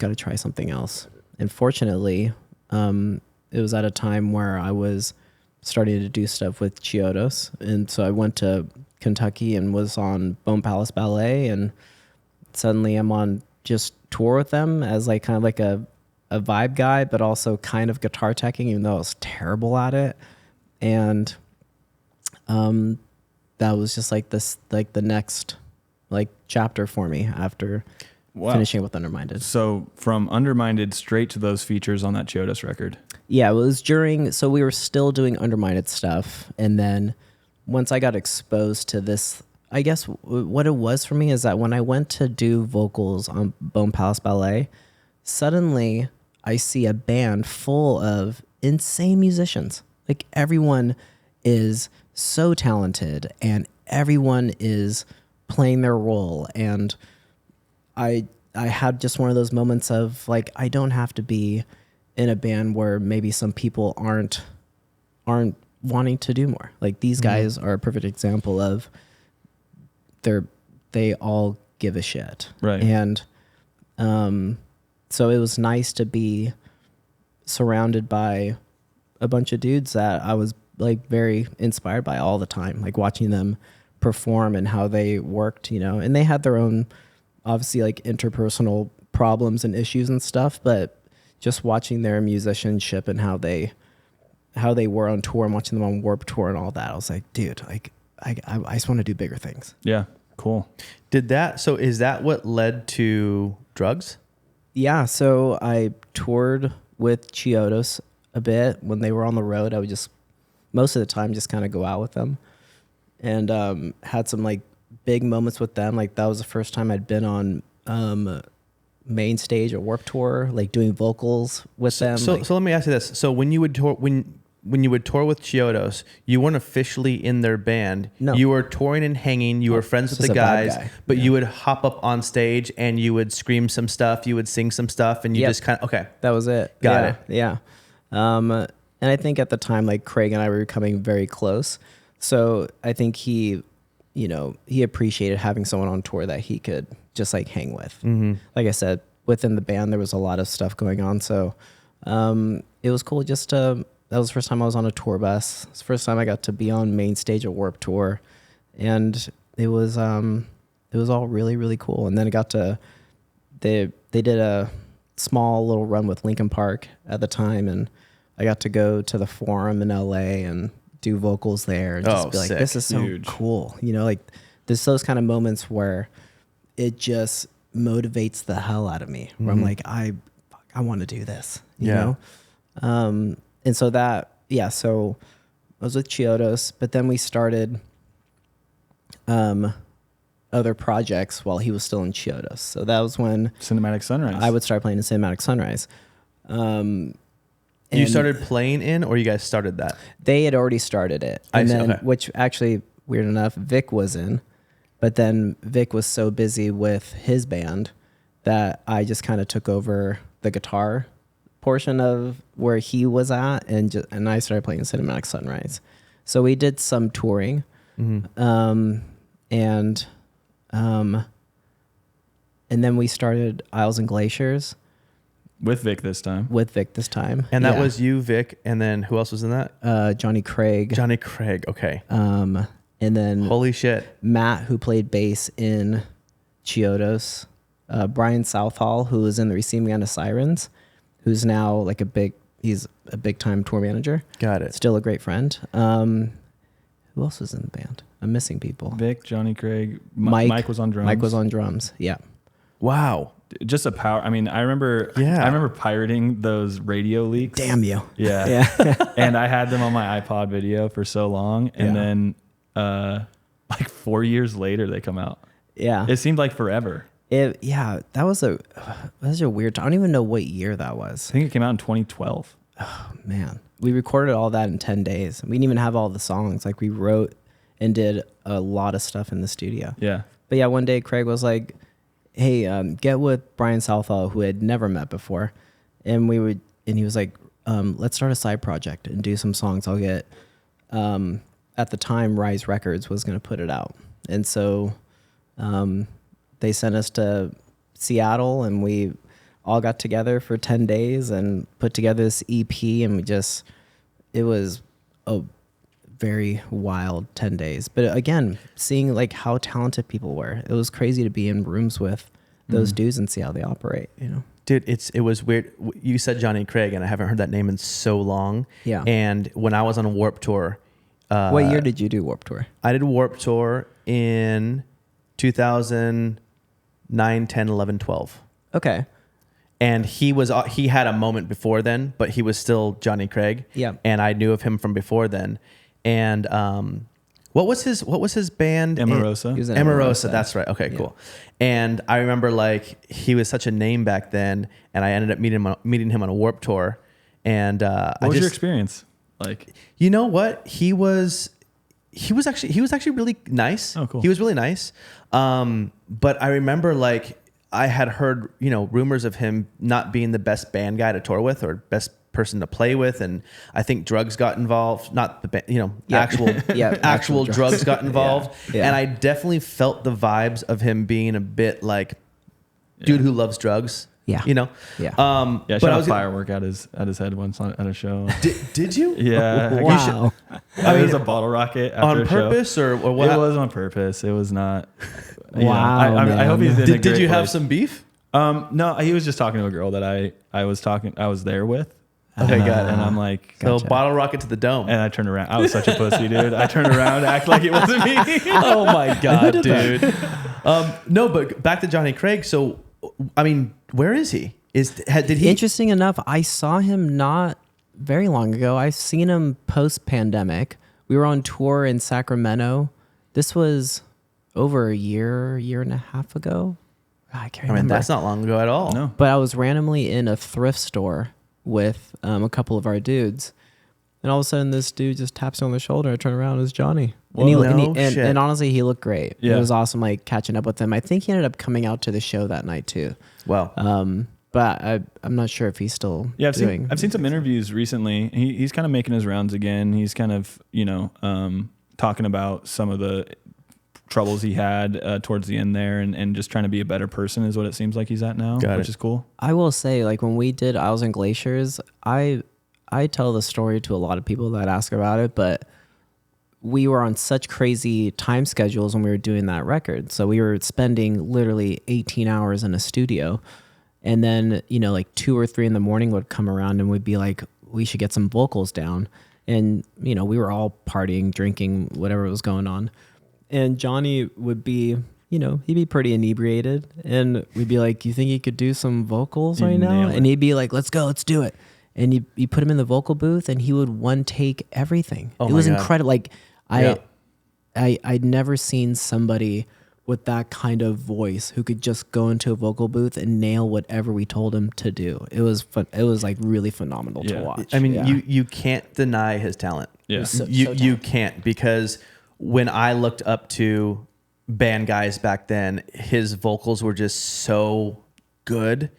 got to try something else. And fortunately, it was at a time where I was starting to do stuff with D.R.U.G.S. And so I went to Kentucky and was on Bone Palace Ballet, and suddenly I'm on just tour with them as like kind of like a vibe guy, but also kind of guitar teching, even though I was terrible at it. And that was just like this, like the next like chapter for me after finishing with Underminded. So from Underminded straight to those features on that D.R.U.G.S record. Yeah, it was so we were still doing Underminded stuff. And then once I got exposed to this, I guess what it was for me is that when I went to do vocals on Bone Palace Ballet, suddenly I see a band full of insane musicians. Like, everyone is so talented and everyone is playing their role. And I had just one of those moments of like, I don't have to be in a band where maybe some people aren't wanting to do more. Like, these guys are a perfect example of they all give a shit. Right. And so it was nice to be surrounded by a bunch of dudes that I was like very inspired by all the time, like watching them perform and how they worked, and they had their own obviously like interpersonal problems and issues and stuff, but just watching their musicianship and how they were on tour and watching them on Warped Tour and all that, I was like, dude, like I just want to do bigger things. Yeah. Cool. So is that what led to D.R.U.G.S? Yeah. So I toured with D.R.U.G.S a bit when they were on the road. I would just, most of the time, just kind of go out with them, and had some like big moments with them. Like that was the first time I'd been on main stage at Warped Tour, like doing vocals with them. So let me ask you this. So when you would tour, when you would tour with D.R.U.G.S, you weren't officially in their band. No. You were touring and hanging. You were friends with Just the a vibe guys, guy. but you would hop up on stage and you would scream some stuff. You would sing some stuff, and you just kind of, okay. That was it. Got it. Yeah. And I think at the time, like Craig and I were becoming very close. So I think he appreciated having someone on tour that he could just like hang with. Mm-hmm. Like I said, within the band, there was a lot of stuff going on. So it was cool just to, that was the first time I was on a tour bus. It's the first time I got to be on main stage at Warped Tour. And it was all really, really cool. And then they did a small little run with Linkin Park at the time. And I got to go to the Forum in LA and do vocals there and just be like, sick. this is so Huge. cool. Like there's those kind of moments where it just motivates the hell out of me where I'm like, I want to do this, you know? And so so I was with D.R.U.G.S, but then we started other projects while he was still in D.R.U.G.S. So that was when Cinematic Sunrise. I would start playing in Cinematic Sunrise. You started playing in, or you guys started that? They had already started it. And then, which actually, weird enough, Vic was in. But then Vic was so busy with his band that I just kind of took over the guitar portion of where he was at, and I started playing Cinematic Sunrise. So we did some touring, and then we started Isles and Glaciers. With Vic this time. And that was you, Vic, and then who else was in that? Johnny Craig. Okay. And then Holy shit. Matt, who played bass in D.R.U.G.S. Brian Southall, who was in the receiving end of Sirens, who's now like he's a big time tour manager. Got it. Still a great friend. Who else was in the band? I'm missing people. Vic, Johnny Craig, Mike was on drums. Mike was on drums. Yeah. Wow. Just a power. I mean, I remember pirating those radio leaks. Damn you. Yeah. Yeah. And I had them on my iPod video for so long. And then like 4 years later, they come out. Yeah. It seemed like forever. That was a weird time. I don't even know what year that was. I think it came out in 2012. Oh, man. We recorded all that in 10 days. We didn't even have all the songs. Like we wrote and did a lot of stuff in the studio. Yeah. But yeah, one day Craig was like, hey, get with Brian Southall, who had never met before. And he was like, let's start a side project and do some songs. I'll get, at the time, Rise Records was going to put it out. And so they sent us to Seattle, and we all got together for 10 days and put together this EP. And it was a very wild 10 days. But again, seeing like how talented people were, it was crazy to be in rooms with those dudes and see how they operate, Dude, it was weird. You said Johnny Craig, and I haven't heard that name in so long. Yeah. And when I was on a Warped Tour. What year did you do Warped Tour? I did Warped Tour in 2009, 10, 11, 12. Okay. And he had a moment before then, but he was still Johnny Craig. Yeah. And I knew of him from before then. And what was his band? Emarosa. He was in Emarosa, that's right. Okay, cool. And I remember like he was such a name back then, and I ended up meeting him on a Warped Tour. And what was your experience like? You know what? He was actually really nice. Oh, cool. He was really nice. But I remember like I had heard, rumors of him not being the best band guy to tour with or best person to play with, and I think drugs got involved. Not the actual drugs got involved. Yeah. And I definitely felt the vibes of him being a bit like dude who loves drugs. Yeah. You know? Yeah. Yeah, I but shot I a was firework at his head once at a show. did you? Yeah. Wow. It was a bottle rocket after On a show. purpose or what? It was on purpose. It was not. Wow, I hope he's in a Did great you have place. some beef? No, he was just talking to a girl that I was there with. Okay, got it. And I'm like, So Gotcha. bottle rocket to the dome. and I turned around. I was such a pussy, dude. I turned around, act like it wasn't me. Oh my god, dude. No, but back to Johnny Craig. So, I mean, where is he? Did he? Interesting enough, I saw him not very long ago. I've seen him post pandemic. We were on tour in Sacramento. This was over a year and a half ago. I can't remember. I mean, that's not long ago at all. No. But I was randomly in a thrift store with a couple of our dudes. And all of a sudden, this dude just taps me on the shoulder. I turn around, it's Johnny. And honestly, he looked great. Yeah. It was awesome, like catching up with him. I think he ended up coming out to the show that night too. Wow. But I'm not sure if he's still Yeah, doing. I've seen some interviews recently. He's kind of making his rounds again. He's kind of, talking about some of the troubles he had towards the end there and just trying to be a better person is what it seems like he's at now, which is cool. I will say, like when we did Isles and Glaciers, I tell the story to a lot of people that ask about it, but we were on such crazy time schedules when we were doing that record. So we were spending literally 18 hours in a studio. And then, like 2 or 3 in the morning would come around and we'd be like, we should get some vocals down. And, we were all partying, drinking, whatever was going on. And Johnny would be, he'd be pretty inebriated. And we'd be like, you think you could do some vocals right now? And he'd be like, let's go, let's do it. And you put him in the vocal booth and he would one take everything. It was incredible. Like I'd never seen somebody with that kind of voice who could just go into a vocal booth and nail whatever we told him to do. It was fun. It was like really phenomenal to watch. I mean, you can't deny his talent. Yeah. You can't, because when I looked up to band guys back then, his vocals were just so good.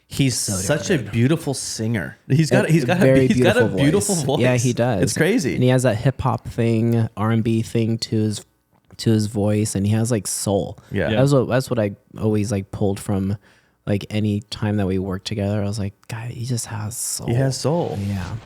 He's such a beautiful singer. He's got a beautiful voice. Yeah, he does. It's crazy. And he has that hip hop thing, R&B thing to his voice, and he has like soul. Yeah. That's what I always like pulled from like any time that we worked together. I was like, guy, he just has soul. He has soul. Yeah.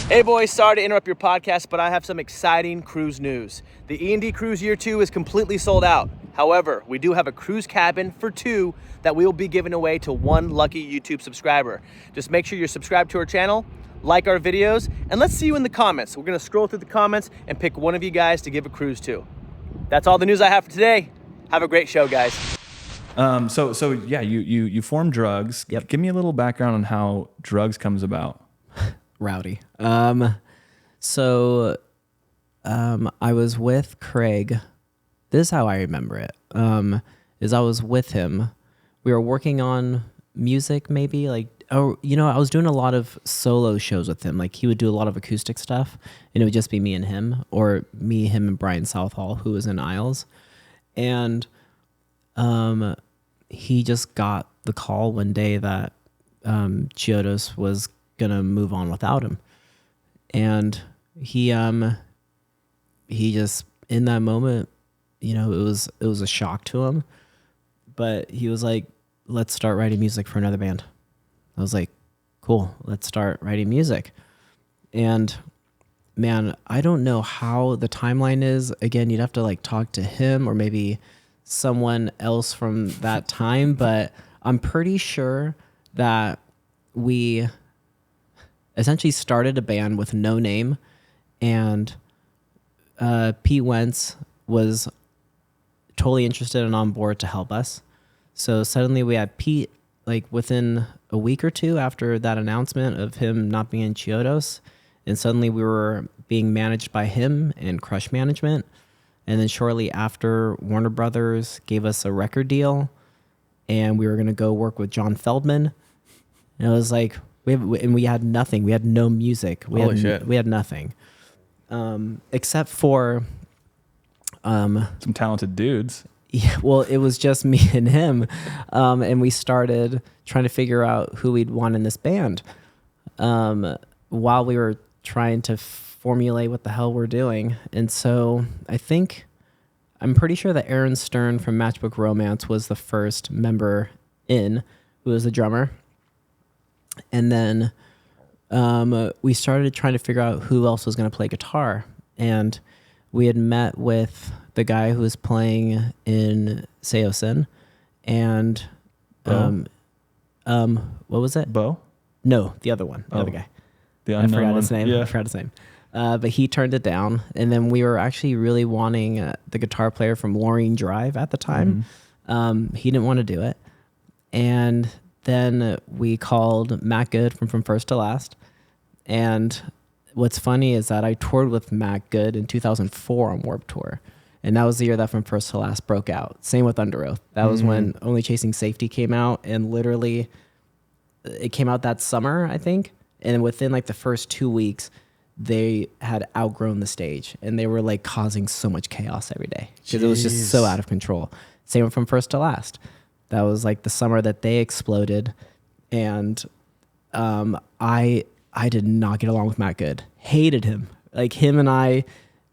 Hey boys, sorry to interrupt your podcast, but I have some exciting cruise news. The E.N.D. Cruise Year 2 is completely sold out. However, we do have a cruise cabin for 2 that we will be giving away to 1 lucky YouTube subscriber. Just make sure you're subscribed to our channel, like our videos, and let's see you in the comments. We're gonna scroll through the comments and pick one of you guys to give a cruise to. That's all the news I have for today. Have a great show, guys. So yeah, you form D.R.U.G.S. Yep. Give me a little background on how D.R.U.G.S comes about. Rowdy. I was with Craig. This is how I remember it. Is I was with him. We were working on music, maybe I was doing a lot of solo shows with him. Like he would do a lot of acoustic stuff, and it would just be me and him, or me, him, and Brian Southall, who was in Isles. And he just got the call one day that D.R.U.G.S was gonna move on without him, and he just, in that moment, it was a shock to him, but he was like, let's start writing music for another band. I was like, cool, let's start writing music. And man, I don't know how the timeline is. Again, you'd have to like talk to him or maybe someone else from that time, but I'm pretty sure that we essentially started a band with no name, and Pete Wentz was totally interested and on board to help us. So suddenly we had Pete, like within a week or 2 after that announcement of him not being in D.R.U.G.S, and suddenly we were being managed by him and Crush Management. And then shortly after, Warner Brothers gave us a record deal, and we were going to go work with John Feldman. And it was like, we had nothing. We had no music. We had nothing. Except for Some talented dudes. Yeah, well, it was just me and him, and we started trying to figure out who we'd want in this band while we were trying to formulate what the hell we're doing. And so I'm pretty sure that Aaron Stern from Matchbook Romance was the first member who was the drummer. And then we started trying to figure out who else was going to play guitar. And we had met with the guy who was playing in Seosin. And what was it? Bo? No, the other one. The other guy. The I forgot one. his name. Yeah. I forgot his name. But he turned it down. And then we were actually really wanting the guitar player from Laureen Drive at the time. He didn't want to do it. And then we called Matt Good from First to Last. And what's funny is that I toured with Matt Good in 2004 on Warped Tour. And that was the year that From First to Last broke out. Same with Under Oath. That was when Only Chasing Safety came out. And literally, it came out that summer, I think. And within like the first 2 weeks, they had outgrown the stage. And they were like causing so much chaos every day. Because it was just so out of control. Same with From First to Last. That was like the summer that they exploded. And I did not get along with Matt Good. Hated him. Like him and I,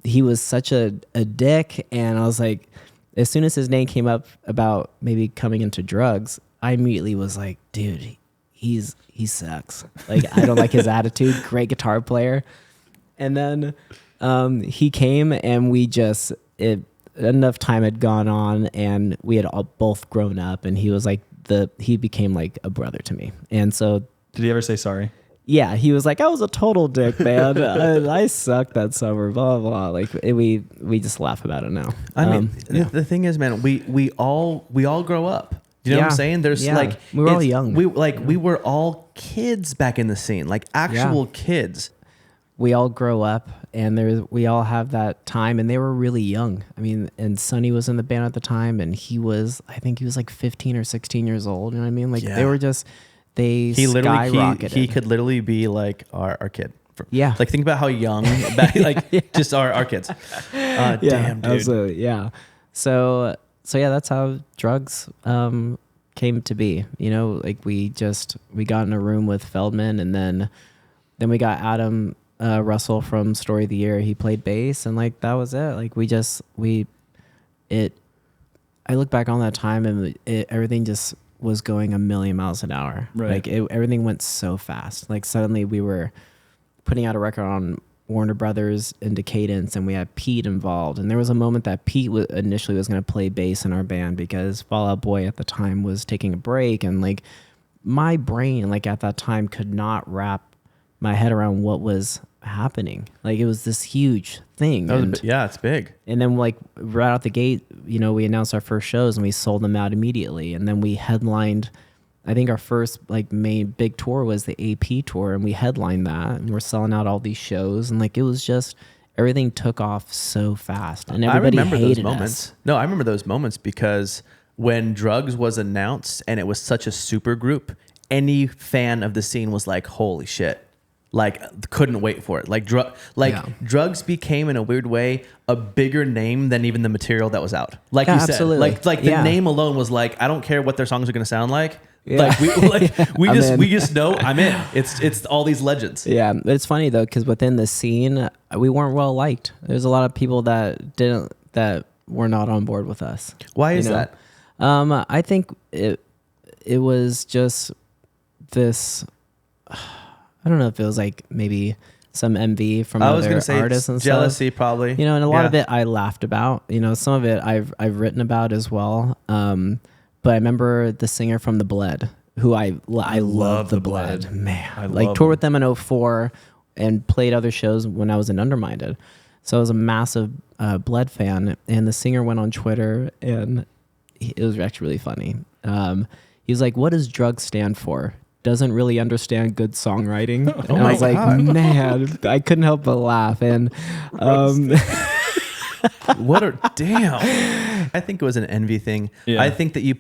he was such a dick. And I was like, as soon as his name came up about maybe coming into drugs, I immediately was like, dude, he sucks. Like, I don't like his attitude. Great guitar player. And then he came and enough time had gone on and we had all both grown up and he was like he became like a brother to me. And so did he ever say sorry? Yeah, he was like, I was a total dick, man. I sucked that summer, blah, blah. Like we just laugh about it now. I mean, the thing is, man, we all grow up. You know what I'm saying? There's like, we were all young. We were all kids back in the scene, like actual kids. We all grow up and we all have that time and they were really young. I mean, and Sonny was in the band at the time and I think he was like 15 or 16 years old. You know what I mean? Like they were just, skyrocketed. He could literally be like our kid. Yeah. Like think about how young, just our kids. Damn, dude. So that's how drugs came to be. You know, like we got in a room with Feldman and then we got Adam Russell from Story of the Year. He played bass and like that was it. Like I look back on that time and everything just was going a million miles an hour. Right. Like everything went so fast. Like suddenly we were putting out a record on Warner Brothers into Cadence and we had Pete involved. And there was a moment that Pete initially was going to play bass in our band because Fall Out Boy at the time was taking a break. And like my brain, like at that time could not wrap my head around what was happening. Like it was this huge thing. It's big. And then like right out the gate, you know, we announced our first shows and we sold them out immediately. And then we headlined, I think our first like main big tour was the AP tour and we headlined that and we're selling out all these shows and like it was just everything took off so fast and everybody hated us. No, I remember those moments because when D.R.U.G.S was announced and it was such a super group, Mm-hmm. any fan of the scene was like, holy shit. Like couldn't wait for it. D.R.U.G.S became in a weird way a bigger name than even the material that was out. Like you said, absolutely. like the name alone was like, I don't care what their songs are going to sound like. Yeah. We just know I'm in. It's all these legends. Yeah, it's funny though because within the scene we weren't well liked. There's a lot of people that were not on board with us. Why is that? I think it was just this. I don't know if it was like maybe some envy from other artists and jealousy, stuff. probably. You know, and a lot of it I laughed about. You know, some of it I've written about as well. But I remember the singer from The Bled, who I love The Bled. Man, I toured with them in 2004 and played other shows when I was in Underminded. So I was a massive Bled fan. And the singer went on Twitter and it was actually really funny. He was like, "What does D.R.U.G.S stand for? Doesn't really understand good songwriting." And I was like, man, I couldn't help but laugh. And damn. I think it was an envy thing. Yeah. I think that you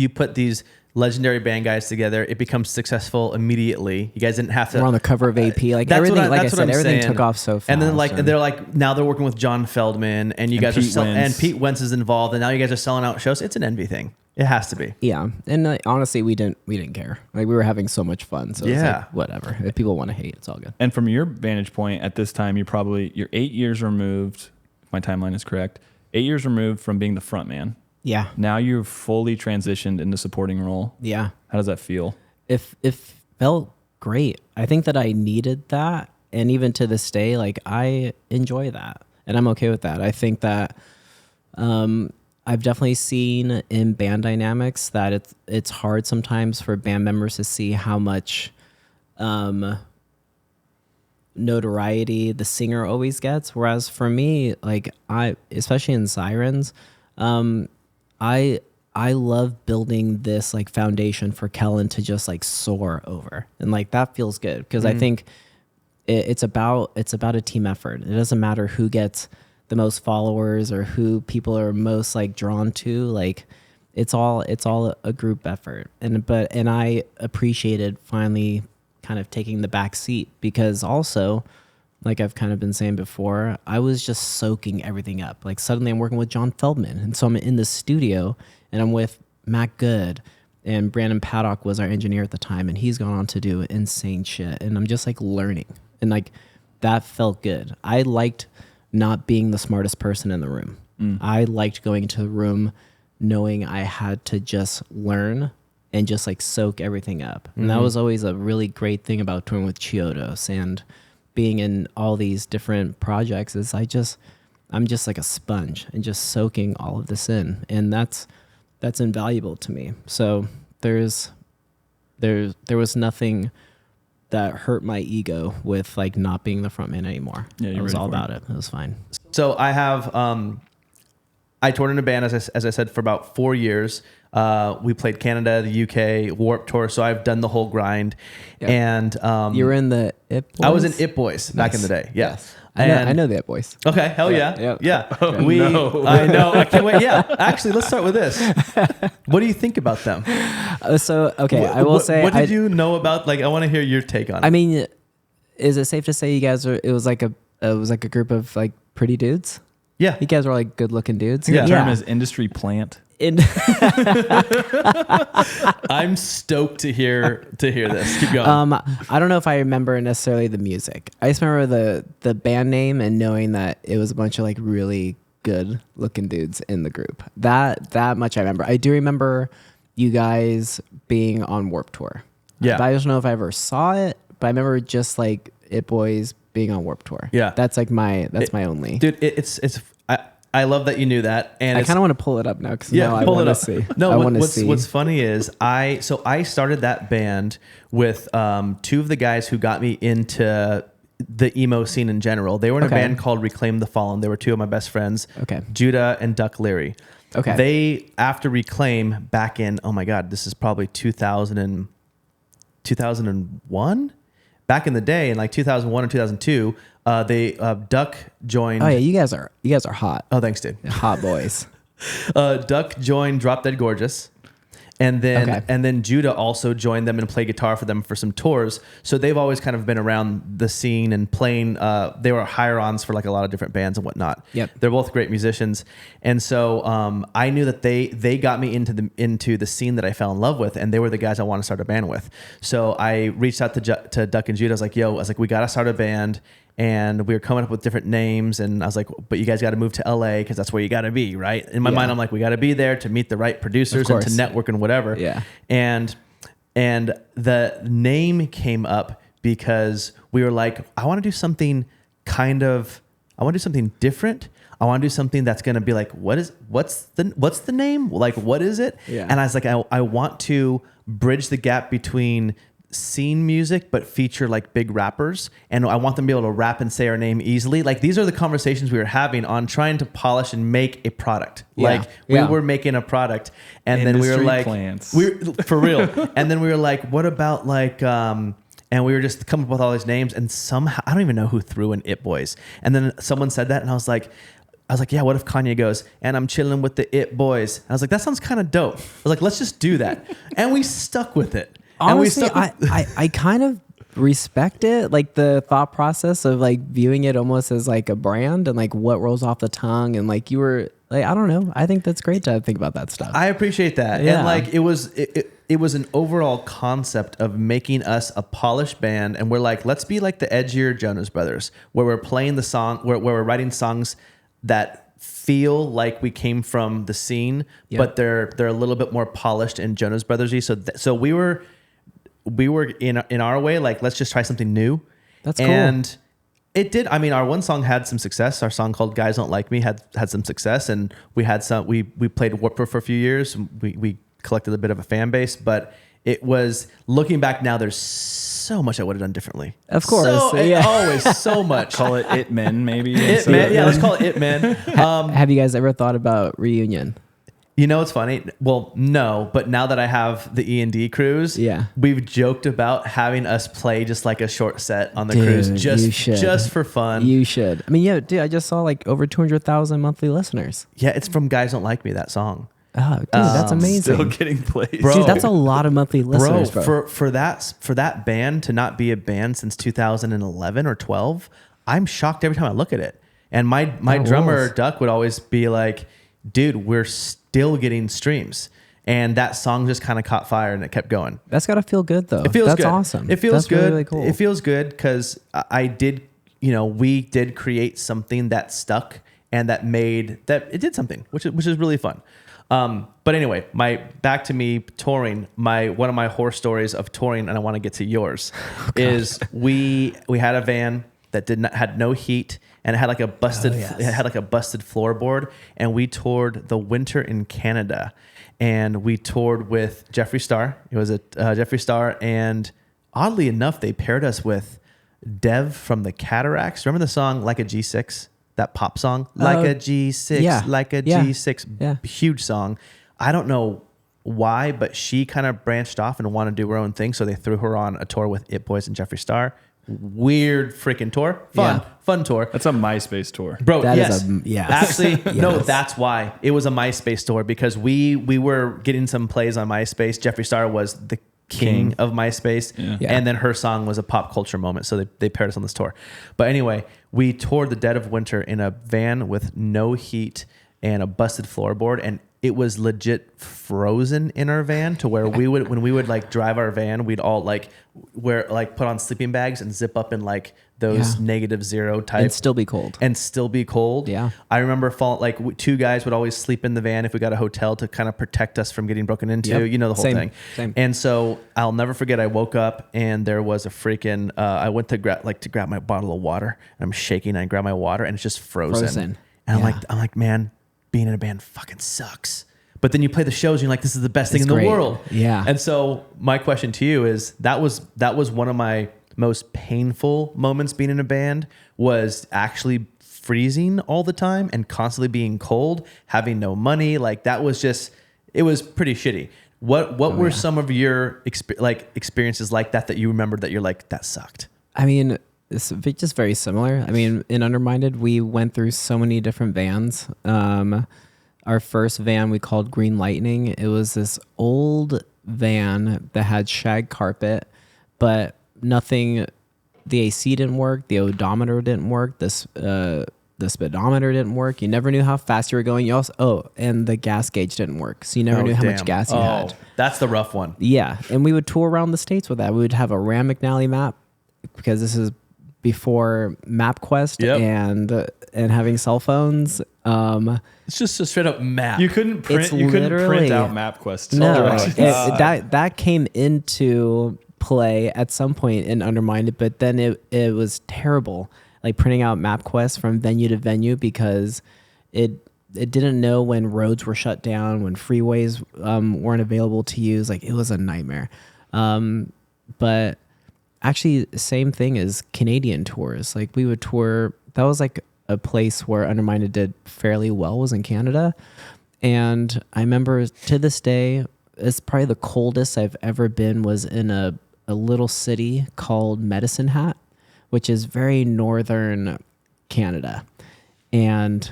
put these legendary band guys together, it becomes successful immediately. You guys didn't have to. We're on the cover of AP. Like everything, everything took off so fast. And then now they're working with John Feldman, and you guys are selling, and Pete Wentz is involved, and now you guys are selling out shows. It's an envy thing. It has to be. Yeah, and honestly, we didn't care. Like we were having so much fun. So it's like, whatever. If people want to hate, it's all good. And from your vantage point at this time, you're 8 years removed. If my timeline is correct, 8 years removed from being the front man. Yeah. Now you've fully transitioned into supporting role. Yeah. How does that feel? It felt great. I think that I needed that. And even to this day, like I enjoy that and I'm okay with that. I think that I've definitely seen in band dynamics that it's hard sometimes for band members to see how much notoriety the singer always gets. Whereas for me, like especially in Sirens, I love building this like foundation for Kellen to just like soar over, and like that feels good because I think it's about a team effort. It doesn't matter who gets the most followers or who people are most like drawn to. Like it's all a group effort, and I appreciated finally kind of taking the back seat because also, like I've kind of been saying before, I was just soaking everything up. Like suddenly I'm working with John Feldman, and so I'm in the studio and I'm with Matt Good, and Brandon Paddock was our engineer at the time, and he's gone on to do insane shit, and I'm just like learning, and like that felt good. I liked not being the smartest person in the room. I liked going into the room knowing I had to just learn and just like soak everything up. And that was always a really great thing about touring with Chiodos and being in all these different projects is I'm just like a sponge and just soaking all of this in. And that's invaluable to me. So there was nothing that hurt my ego with like not being the frontman anymore. Yeah, it was all about it. It was fine. So I have, I toured in a band, as I said, for about 4 years. We played Canada, the UK, Warped Tour. So I've done the whole grind. Yep. And you were in the It Boys? I was in It Boys back in the day. Yeah. Yes. I know the It Boys. Okay. Hell yeah. Yep. Yeah. Oh, no. I know. I can't wait. Yeah. Actually, let's start with this. What do you think about them? I will say. What did you know about? Like, I want to hear your take on it. I mean, is it safe to say you guys it was like a group of like pretty dudes? Yeah. You guys were like good looking dudes. The term is industry plant. I'm stoked to hear this. Keep going. I don't know if I remember necessarily the music. I just remember the band name and knowing that it was a bunch of like really good looking dudes in the group. That much I remember. I do remember you guys being on Warped Tour. Yeah. But I don't know if I ever saw it, but I remember just like It Boys being on Warped Tour. Yeah. That's like my only. Dude, I love that you knew that, and I kind of want to pull it up now because now I want to see. No, what's funny is I started that band with two of the guys who got me into the emo scene in general. They were in a band called Reclaim the Fallen. They were two of my best friends, Judah and Duck Leary. Okay. They, after Reclaim, back in, oh my God, this is probably 2001? Back in the day, in like 2001 or 2002, Duck joined. Oh yeah, you guys are hot. Oh, thanks, dude. Hot boys. Duck joined Drop Dead Gorgeous, and then Judah also joined them and played guitar for them for some tours. So they've always kind of been around the scene and playing. They were hire-ons for like a lot of different bands and whatnot. Yep. They're both great musicians, and so I knew that they got me into the scene that I fell in love with, and they were the guys I want to start a band with. So I reached out to Duck and Judah. I was like, we got to start a band. And we were coming up with different names, and I was like, but you guys got to move to LA because that's where you got to be, right? In my mind, I'm like, we got to be there to meet the right producers and to network and whatever. Yeah. And the name came up because we were like, I want to do something different. I want to do something that's going to be like, what's the name? Like, what is it? Yeah. And I was like, I want to bridge the gap between scene music but feature like big rappers, and I want them to be able to rap and say our name easily. Like, these are the conversations we were having on trying to polish and make a product. Like we were making a product, and Industry then we were like plants. we for real. And then we were like, what about like and we were just coming up with all these names, and somehow I don't even know who threw in It Boys, and then someone said that, and I was like, yeah, what if Kanye goes, and I'm chilling with the It Boys? And I was like, that sounds kind of dope. I was like, let's just do that. And we stuck with it. Honestly, I kind of respect it, like the thought process of like viewing it almost as like a brand and like what rolls off the tongue, and like you were like, I don't know. I think that's great to think about that stuff. I appreciate that. Yeah. And like it was an overall concept of making us a polished band, and we're like, let's be like the edgier Jonas Brothers, where we're playing the song, where we're writing songs that feel like we came from the scene, but they're a little bit more polished and Jonas Brothers-y. So we were we were in our way, like, let's just try something new. That's cool. And it did. I mean, our one song had some success. Our song called Guys Don't Like Me had some success, and we played Warped Tour for a few years. We collected a bit of a fan base, but it was, looking back now, there's so much I would have done differently. Of course. Always so much. Call it It Men, maybe. It Men. Yeah, let's call it It Men. Have you guys ever thought about reunion? You know, it's funny. Well, no, but now that I have the E.N.D. cruise, we've joked about having us play just like a short set on the cruise, just for fun. You should. I mean, yeah, dude, I just saw like over 200,000 monthly listeners. Yeah, it's from Guys Don't Like Me, that song. Oh, dude, that's amazing. Still getting played. Bro, dude, that's a lot of monthly listeners, bro. For that band to not be a band since 2011 or 12, I'm shocked every time I look at it. And my drummer, Duck, would always be like, dude, we're still getting streams. And that song just kind of caught fire and it kept going. That's got to feel good, though. It feels That's good. Awesome. It feels That's good. Really, really cool. It feels good because we did create something that stuck and that it did something, which is really fun. But anyway, back to me touring. One of my horror stories of touring, and I want to get to yours, is we had a van that had no heat, and it had like a busted floorboard, and we toured the winter in Canada, and we toured with Jeffree Star. It was Jeffree Star, and oddly enough, they paired us with Dev from the Cataracts. Remember the song "Like a G6"? That pop song, like a G6, like a G6, huge song. I don't know why, but she kind of branched off and wanted to do her own thing. So they threw her on a tour with It Boys and Jeffree Star. Weird freaking tour. Fun tour. That's a MySpace tour. Bro, Actually, no, that's why. It was a MySpace tour because we were getting some plays on MySpace. Jeffree Star was the king of MySpace. And then her song was a pop culture moment. So they paired us on this tour. But anyway, we toured the dead of winter in a van with no heat and a busted floorboard. And it was legit frozen in our van to where when we would like drive our van, we'd all like put on sleeping bags and zip up in like those -0 type. And still be cold. Yeah. I remember two guys would always sleep in the van if we got a hotel to kind of protect us from getting broken into, the whole thing. Same. And so I'll never forget, I woke up and there was a freaking, I went to grab my bottle of water and I'm shaking and I grab my water and it's just frozen. And I'm like, man, being in a band fucking sucks. But then you play the shows and you're like, this is the best thing in the world. Yeah. And so my question to you is, that was one of my most painful moments being in a band, was actually freezing all the time and constantly being cold, having no money. Like that was it was pretty shitty. What were some of your experiences like that you remembered that you're like, that sucked? I mean, it's just very similar. I mean, in Underminded, we went through so many different vans. Our first van we called Green Lightning. It was this old van that had shag carpet, but nothing. The AC didn't work. The odometer didn't work. The speedometer didn't work. You never knew how fast you were going. You also and the gas gauge didn't work, so you never knew how much gas you had. That's the rough one. Yeah, and we would tour around the States with that. We would have a Ram McNally map because this is before MapQuest and having cell phones. It's just a straight up map. You couldn't print out MapQuest. No, that came into play at some point in Underminded, but then it was terrible. Like printing out MapQuest from venue to venue because it didn't know when roads were shut down, when freeways weren't available to use. Like it was a nightmare. But actually, same thing as Canadian tours. Like we would tour. That was like a place where Underminded did fairly well, was in Canada. And I remember to this day, it's probably the coldest I've ever been was in a little city called Medicine Hat, which is very northern Canada. And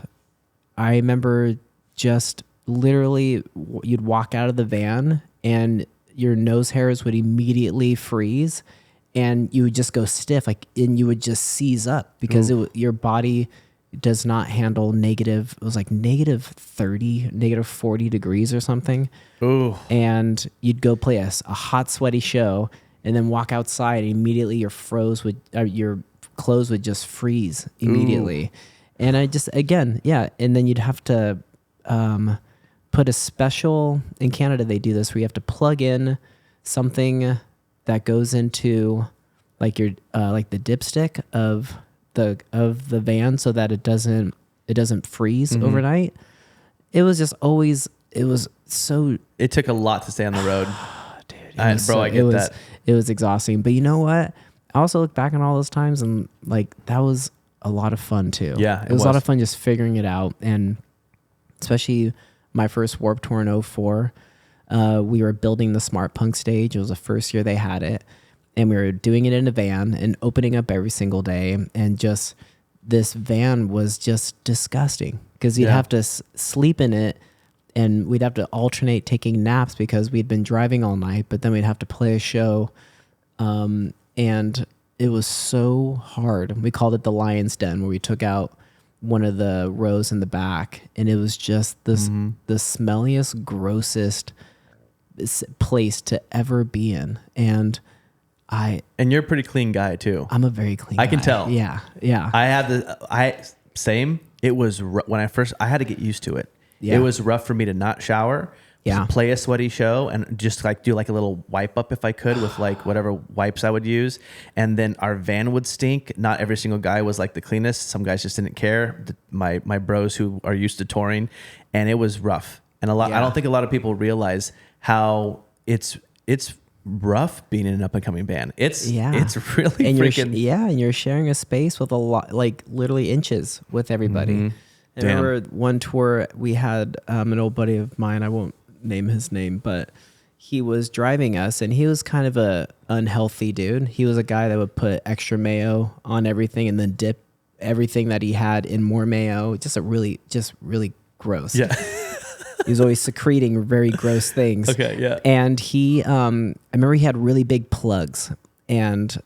I remember just literally you'd walk out of the van and your nose hairs would immediately freeze and you would just go stiff, and you would just seize up because your body does not handle negative. It was like -30, -40 degrees or something. Ooh. And you'd go play a hot, sweaty show and then walk outside and immediately your clothes would just freeze immediately. Ooh. And I just, again, and then you'd have to put a special, in Canada they do this, where you have to plug in something that goes into like your like the dipstick of the van so that it doesn't freeze overnight. It was just always, it was so. It took a lot to stay on the road. Dude, I get that. It was exhausting. But you know what? I also look back on all those times and like that was a lot of fun too. Yeah, it was a lot of fun just figuring it out. And especially my first Warped Tour in 2004, we were building the Smart Punk stage. It was the first year they had it. And we were doing it in a van and opening up every single day. And just this van was just disgusting because you'd have to sleep in it and we'd have to alternate taking naps because we'd been driving all night, but then we'd have to play a show. And it was so hard. We called it the Lion's Den, where we took out one of the rows in the back. And it was just this, the smelliest, grossest place to ever be in. And you're a pretty clean guy too. I'm a very clean guy. I can tell. Yeah. Same. It was when I had to get used to it. Yeah. It was rough for me to not shower, Yeah. play a sweaty show, and just like do like a little wipe up if I could with like whatever wipes I would use. And then our van would stink. Not every single guy was like the cleanest. Some guys just didn't care. My bros who are used to touring, and it was rough. And I don't think a lot of people realize how it's rough being in an up and coming band. It's really and freaking and you're sharing a space with a lot, like literally inches with everybody. I remember one tour we had an old buddy of mine, I won't name his name, but he was driving us and he was kind of a unhealthy dude. He was a guy that would put extra mayo on everything and then dip everything that he had in more mayo. Just really gross. Yeah. He was always secreting very gross things. Okay, yeah. And he, I remember he had really big plugs and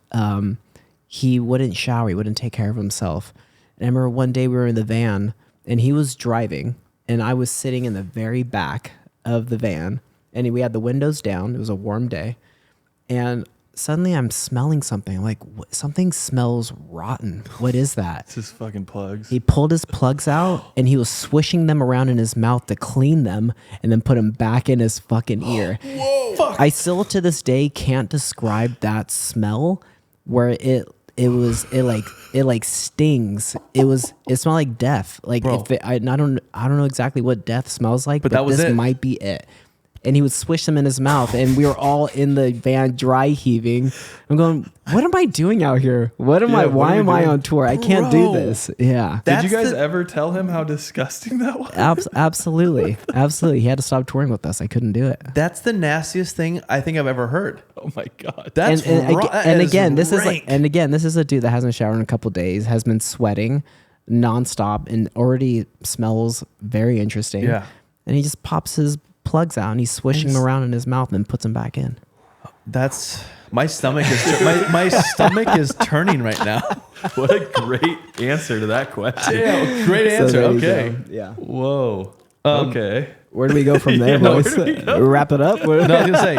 he wouldn't shower. He wouldn't take care of himself. And I remember one day we were in the van and he was driving and I was sitting in the very back of the van and we had the windows down. It was a warm day. And suddenly I'm smelling something. I'm like, something smells rotten. What is that? It's his fucking plugs. He pulled his plugs out and he was swishing them around in his mouth to clean them and then put them back in his fucking ear. Whoa! Fuck. I still to this day can't describe that smell where it stings. It smelled like death. Like I don't know exactly what death smells like, but that was this it. might be it. And he would swish them in his mouth, and we were all in the van dry heaving. I'm going, what am I doing out here? Why am I on tour? I can't do this. Yeah. Did you guys ever tell him how disgusting that was? Absolutely. Absolutely. He had to stop touring with us. I couldn't do it. That's the nastiest thing I think I've ever heard. Oh my God. This is a dude that hasn't showered in a couple days, has been sweating nonstop and already smells very interesting. Yeah. And he just pops his plugs out and he's swishing them around in his mouth and then puts them back in. That's my stomach is my stomach is turning right now. What a great answer to that question. Yeah, great answer. Okay. Yeah. Whoa. Okay. Where do we go from there, boys? Wrap it up. No, I was gonna say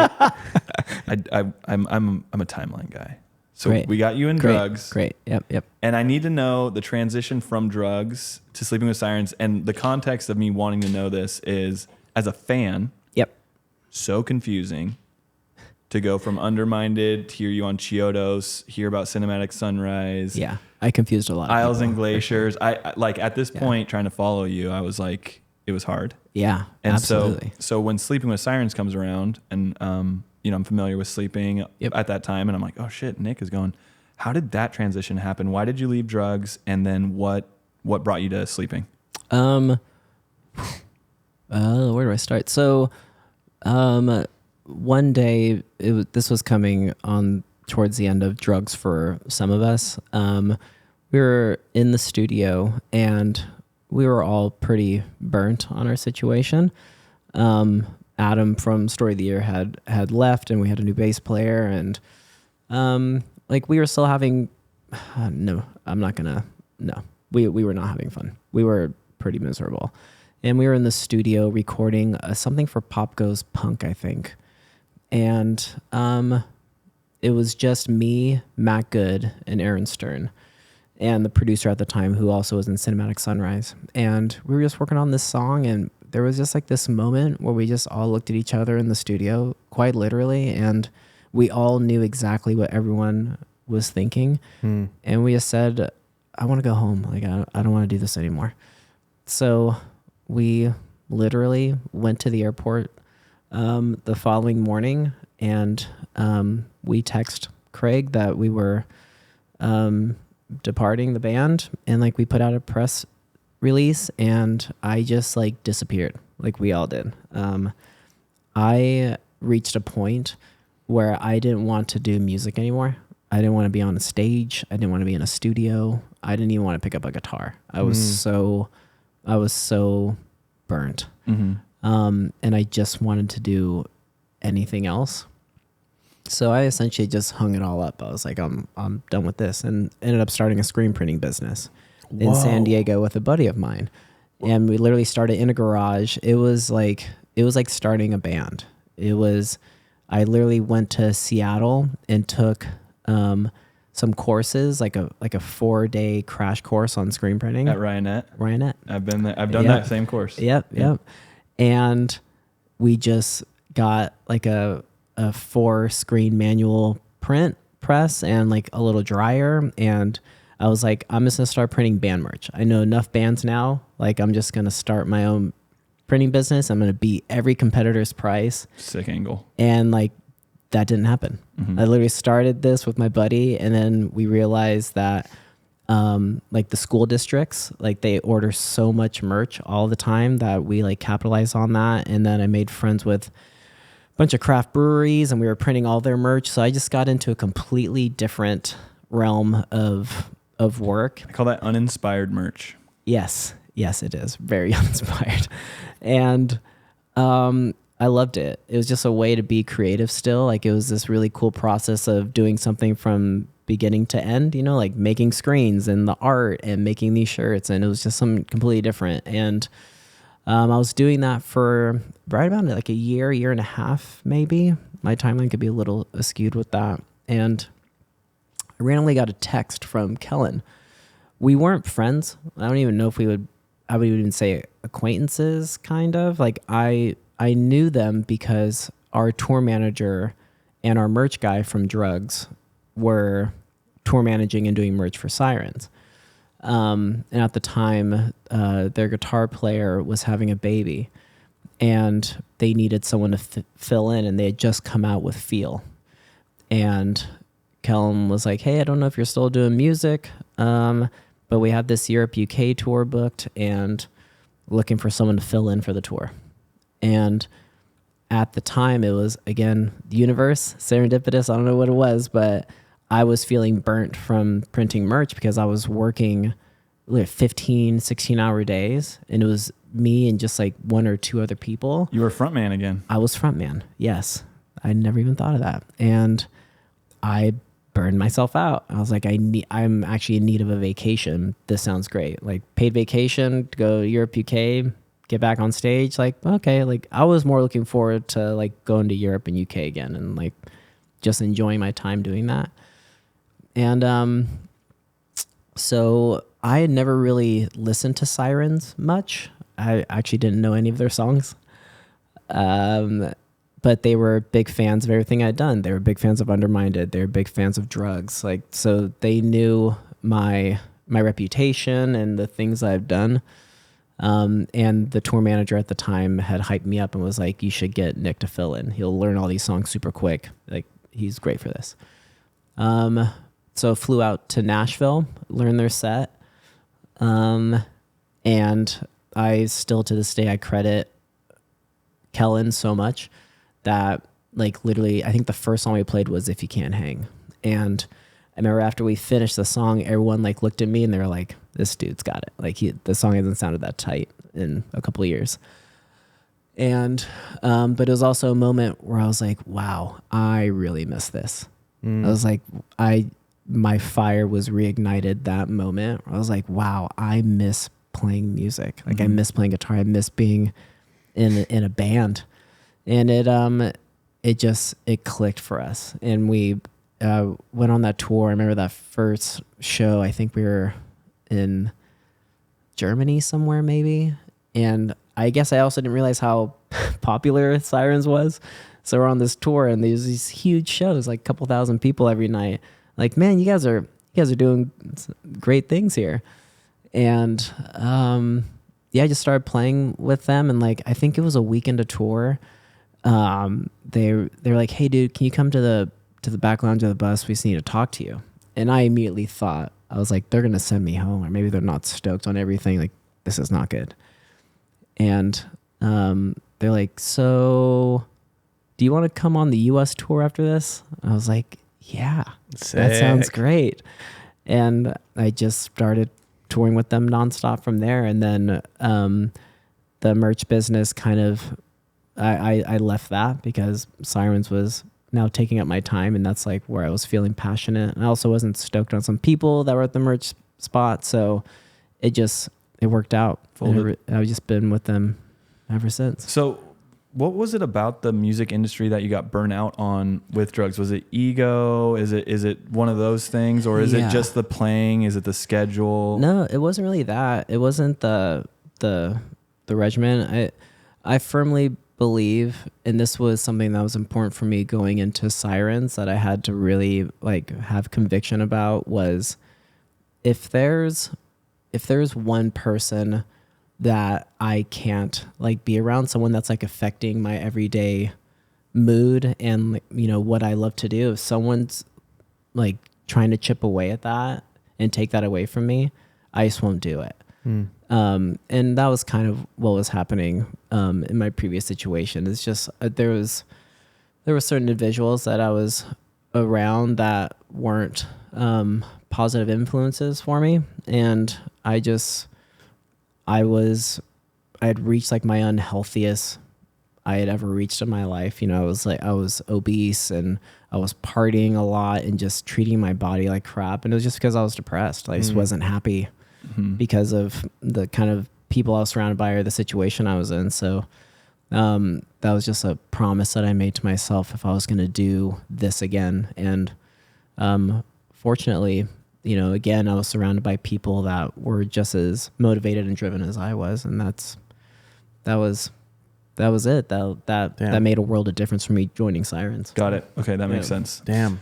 I'm a timeline guy. So Great. we got you in drugs. Great. Yep. And I need to know the transition from drugs to Sleeping with Sirens. And the context of me wanting to know this is, as a fan, so confusing to go from Underminded to hear you on Chiodos, hear about Cinematic Sunrise. Yeah, I confused a lot. Isles and Glaciers. I like at this point trying to follow you, I was like, it was hard. Yeah, and absolutely. So when Sleeping with Sirens comes around, and I'm familiar with Sleeping at that time, and I'm like, oh shit, Nick is going. How did that transition happen? Why did you leave drugs, and then what brought you to Sleeping? Where do I start? So, one day, this was coming on towards the end of drugs for some of us. We were in the studio and we were all pretty burnt on our situation. Adam from Story of the Year had left and we had a new bass player and, we were still having, we were not having fun. We were pretty miserable. And we were in the studio recording something for Pop Goes Punk, I think. And it was just me, Matt Good, and Aaron Stern, and the producer at the time, who also was in Cinematic Sunrise. And we were just working on this song, and there was just like this moment where we just all looked at each other in the studio, quite literally, and we all knew exactly what everyone was thinking. And we just said, I want to go home. Like, I don't want to do this anymore. So we literally went to the airport the following morning, and we text Craig that we were departing the band, and like we put out a press release, and I just like disappeared, like we all did. I reached a point where I didn't want to do music anymore. I didn't want to be on a stage. I didn't want to be in a studio. I didn't even want to pick up a guitar. I was so burnt. And I just wanted to do anything else. So I essentially just hung it all up. I was like, I'm done with this, and ended up starting a screen printing business in San Diego with a buddy of mine. And we literally started in a garage. It was like starting a band. I literally went to Seattle and took some courses, like a 4-day crash course on screen printing at Ryanette. I've been there. I've done that same course. Yep. And we just got like a 4-screen manual print press and like a little dryer, and I was like, I'm just gonna start printing band merch. I know enough bands now. Like, I'm just gonna start my own printing business. I'm gonna beat every competitor's price. Sick angle. And like, that didn't happen. I literally started this with my buddy, and then we realized that like the school districts, like they order so much merch all the time that we like capitalize on that. And then I made friends with a bunch of craft breweries, and we were printing all their merch. So I just got into a completely different realm of work. I call that uninspired merch. Yes, it is very uninspired. And I loved it. It was just a way to be creative still. Like, it was this really cool process of doing something from beginning to end, you know, like making screens and the art and making these shirts. And it was just something completely different. And I was doing that for right about like a year and a half, maybe. My timeline could be a little skewed with that. And I randomly got a text from Kellen. We weren't friends. I don't even know if I would even say acquaintances, kind of. Like, I knew them because our tour manager and our merch guy from D.R.U.G.S were tour managing and doing merch for Sirens. And at the time, their guitar player was having a baby, and they needed someone to fill in, and they had just come out with Feel. And Kellen was like, hey, I don't know if you're still doing music, but we have this Europe UK tour booked and looking for someone to fill in for the tour. And at the time, it was, again, the universe, serendipitous, I don't know what it was, but I was feeling burnt from printing merch because I was working like 15, 16-hour days, and it was me and just like 1 or 2 other people. You were frontman again. I was frontman, yes. I never even thought of that. And I burned myself out. I was like, I'm actually in need of a vacation. This sounds great. Like, paid vacation to go to Europe, UK, get back on stage. Like, okay. Like, I was more looking forward to like going to Europe and UK again and like just enjoying my time doing that. And so I had never really listened to Sirens much. I actually didn't know any of their songs. But they were big fans of everything I'd done. They were big fans of Underminded. They were big fans of D.R.U.G.S. Like, so they knew my reputation and the things I've done. And the tour manager at the time had hyped me up and was like, you should get Nick to fill in. He'll learn all these songs super quick. Like, he's great for this. So flew out to Nashville, learned their set. And I still, to this day, I credit Kellen so much that, like, literally, I think the first song we played was If You Can't Hang. And I remember after we finished the song, everyone like looked at me and they were like, this dude's got it. Like, the song hasn't sounded that tight in a couple of years. And, but it was also a moment where I was like, wow, I really miss this. I was like, my fire was reignited that moment. I was like, wow, I miss playing music. Like, I miss playing guitar. I miss being in a band. And it clicked for us. And we went on that tour. I remember that first show, I think we were in Germany somewhere maybe. And I guess I also didn't realize how popular Sirens was. So we're on this tour, and there's these huge shows, like a couple thousand people every night. Like, man, you guys are doing great things here. And I just started playing with them, and like I think it was a week into tour. They're like, "Hey, dude, can you come to the back lounge of the bus? We just need to talk to you." And I immediately thought, I was like, they're gonna send me home, or maybe they're not stoked on everything. Like, this is not good. And they're like, "So, do you want to come on the U.S. tour after this?" I was like, "Yeah, that sounds great." And I just started touring with them nonstop from there. And then the merch business kind of, I left that because Sirens was now taking up my time, and that's like where I was feeling passionate. And I also wasn't stoked on some people that were at the merch spot, so it worked out. I've just been with them ever since. So what was it about the music industry that you got burnt out on with drugs? Was it ego? Is it one of those things, or is it just the playing? Is it the schedule? No, it wasn't really that. It wasn't the regimen. I firmly believe, and this was something that was important for me going into Sirens, that I had to really like have conviction about, was if there's one person that I can't like be around, someone that's like affecting my everyday mood and, you know, what I love to do, if someone's like trying to chip away at that and take that away from me, I just won't do it. And that was kind of what was happening in my previous situation. It's just there were certain individuals that I was around that weren't positive influences for me, and I had reached like my unhealthiest I had ever reached in my life. You know, I was obese, and I was partying a lot and just treating my body like crap. And it was just because I was depressed. I just wasn't happy because of the kind of people I was surrounded by or the situation I was in. So that was just a promise that I made to myself if I was going to do this again. And fortunately, you know, again, I was surrounded by people that were just as motivated and driven as I was, and that was it. That made a world of difference for me joining Sirens. Got it. Okay, that makes sense. Damn.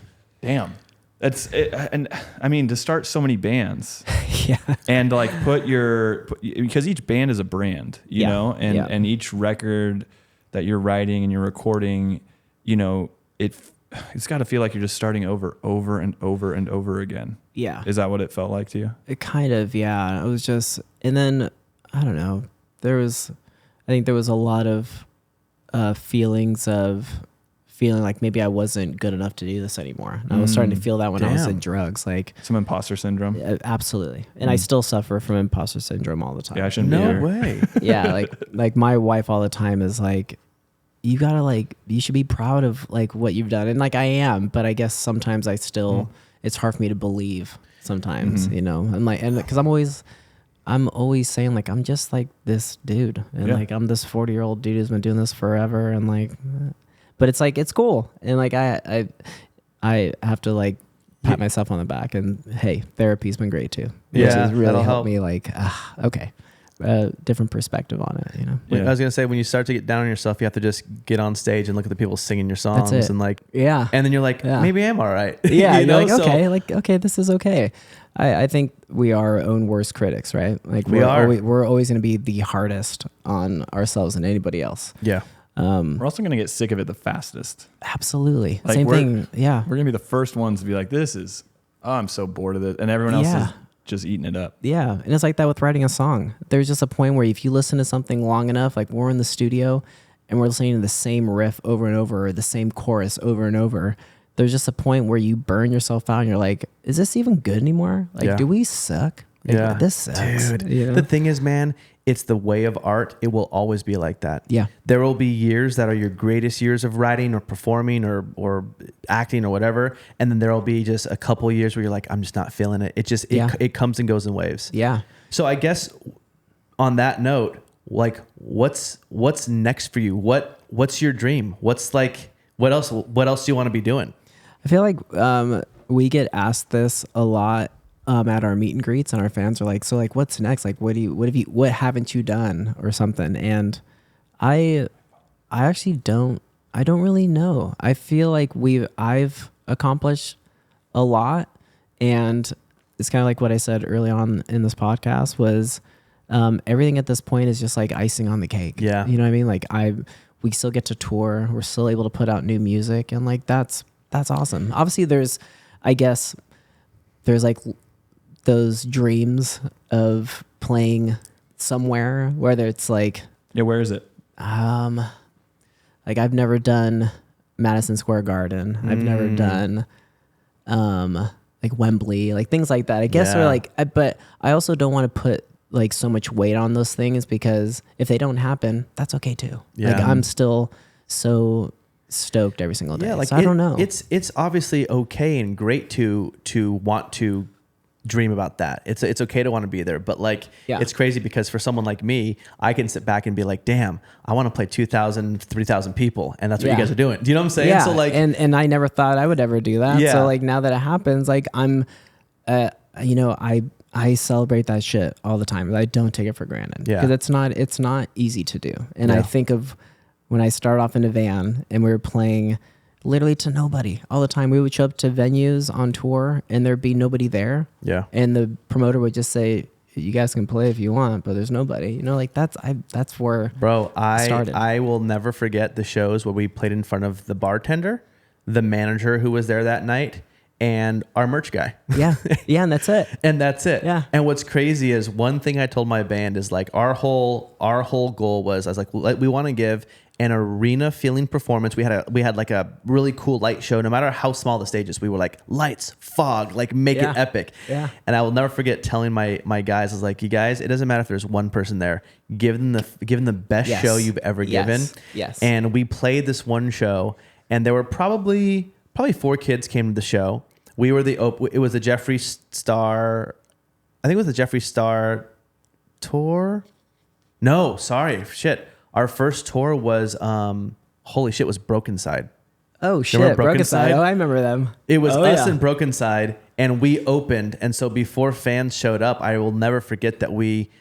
That's it. And I mean, to start so many bands, yeah, and like because each band is a brand, you know, and each record that you're writing and you're recording, you know, it's got to feel like you're just starting over and over again. Yeah. Is that what it felt like to you? It kind of, yeah. It was just, and then I don't know. I think there was a lot of feelings of feeling like maybe I wasn't good enough to do this anymore. And I was starting to feel that when I was in drugs, like some imposter syndrome. Absolutely. And I still suffer from imposter syndrome all the time. Yeah, I shouldn't be here. No way. Yeah, like my wife all the time is like, you gotta like, you should be proud of like what you've done. And like I am, but I guess sometimes I still, it's hard for me to believe sometimes, you know, and like, and cause I'm always saying like, I'm just like this dude. And like, I'm this 40-year-old dude who's been doing this forever. And like, but it's like, it's cool. And like, I have to like pat myself on the back, and hey, therapy's been great too. Yeah, which has really that'll helped help. me like, okay. Different perspective on it, you know. I was gonna say, when you start to get down on yourself, you have to just get on stage and look at the people singing your songs, and like, and then you're like, maybe I'm all right. Yeah, you know? you're like, okay, this is okay. I think we are our own worst critics, right? Like we're always going to be the hardest on ourselves and anybody else. Yeah. We're also going to get sick of it the fastest. Absolutely. Like Same thing. Yeah. We're going to be the first ones to be like, I'm so bored of it. And everyone else is just eating it up. Yeah. And it's like that with writing a song. There's just a point where if you listen to something long enough, like we're in the studio and we're listening to the same riff over and over, or the same chorus over and over, there's just a point where you burn yourself out and you're like, is this even good anymore? Like, do we suck? Like, this sucks. Dude, you know? the thing is, man, it's the way of art. It will always be like that. Yeah. There will be years that are your greatest years of writing or performing or acting or whatever. And then there will be just a couple of years where you're like, I'm just not feeling it. It just, it comes and goes in waves. Yeah. So I guess on that note, like what's next for you? What's your dream? What's like, what else do you want to be doing? I feel like we get asked this a lot at our meet and greets, and our fans are like, so like, what's next? Like, what haven't you done or something? And I actually don't don't really know. I feel like I've accomplished a lot, and it's kind of like what I said early on in this podcast was everything at this point is just like icing on the cake. Yeah. You know what I mean? Like we still get to tour. We're still able to put out new music, and like that's awesome. Obviously there's like those dreams of playing somewhere, whether it's like, Yeah, where is it? like I've never done Madison Square Garden. I've never done like Wembley, like things like that. I guess we're like, but I also don't want to put like so much weight on those things, because if they don't happen, that's okay too. Yeah. Like I'm still so stoked every single day. Yeah, like so I don't know. It's obviously okay and great to want to dream about that. It's okay to want to be there, but like it's crazy because for someone like me, I can sit back and be like, damn, I want to play 2,000, 3,000 people, and that's what you guys are doing. Do you know what I'm saying? Yeah. So like, and I never thought I would ever do that. Yeah. So like now that it happens, like I'm, I celebrate that shit all the time. I don't take it for granted because it's not easy to do. And I think of when I started off in a van and we were playing literally to nobody all the time. We would show up to venues on tour and there'd be nobody there. Yeah. And the promoter would just say, you guys can play if you want, but there's nobody. You know, like that's where I started. I will never forget the shows where we played in front of the bartender, the manager who was there that night, and our merch guy. Yeah. Yeah, and that's it. And that's it. Yeah. And what's crazy is one thing I told my band is like our whole goal was, I was like, we want to give an arena feeling performance. We had like a really cool light show. No matter how small the stage is, we were like lights, fog, like make it epic. Yeah. And I will never forget telling my guys, I was like, you guys, it doesn't matter if there's one person there. Give them the best show you've ever given. Yes. And we played this one show, and there were probably 4 kids came to the show. We were it was the Jeffree Star. I think it was the Jeffree Star tour. No, sorry, shit. Our first tour was holy shit, was Broken Side. Oh shit, Remember Broken Side. Oh, I remember them. It was us and Broken Side, and we opened. And so before fans showed up, I will never forget that we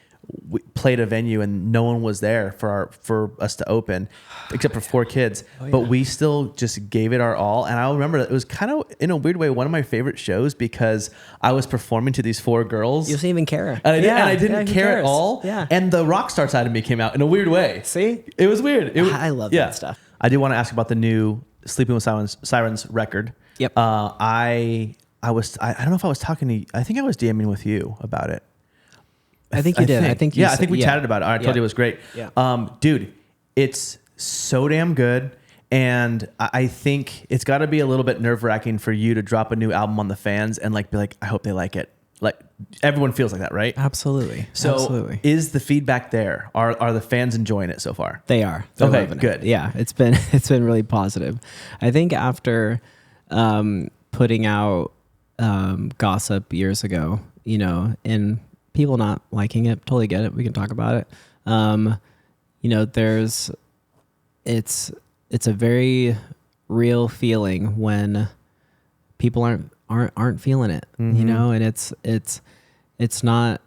played a venue and no one was there for us to open, except for 4 kids. But we still just gave it our all. And I remember that it was kind of, in a weird way, one of my favorite shows because I was performing to these 4 girls. You didn't even care. And I didn't care at all. Yeah. And the rock star side of me came out in a weird way. See? It was weird. I love that stuff. I do want to ask about the new Sleeping with Sirens record. Yep. I don't know if I was talking to you. I think I was DMing with you about it. I think you did. I think we chatted about it. I told you it was great. Yeah. Dude, it's so damn good. And I think it's got to be a little bit nerve-wracking for you to drop a new album on the fans and like be like, I hope they like it. Like everyone feels like that, right? Absolutely. So Absolutely. Is the feedback there? Are the fans enjoying it so far? They are. They're okay, loving good. It. Yeah, it's been really positive. I think after putting out Gossip years ago, and people not liking it, totally get it. We can talk about it. It's a very real feeling when people aren't feeling it, and it's not.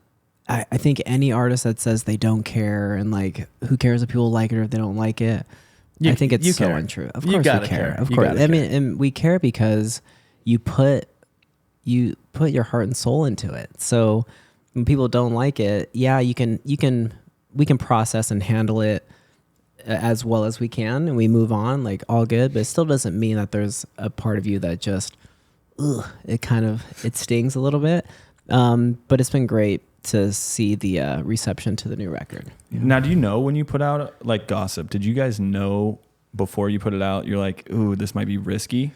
I think any artist that says they don't care and like who cares if people like it or if they don't like it, I think it's so untrue. Of course we care. Of course. I mean, and we care because you put your heart and soul into it. So when people don't like it, we can process and handle it as well as we can, and we move on, like all good. But it still doesn't mean that there's a part of you that just, it stings a little bit. But it's been great to see the reception to the new record. Now, do you know when you put out like Gossip? Did you guys know before you put it out? You're like, ooh, this might be risky.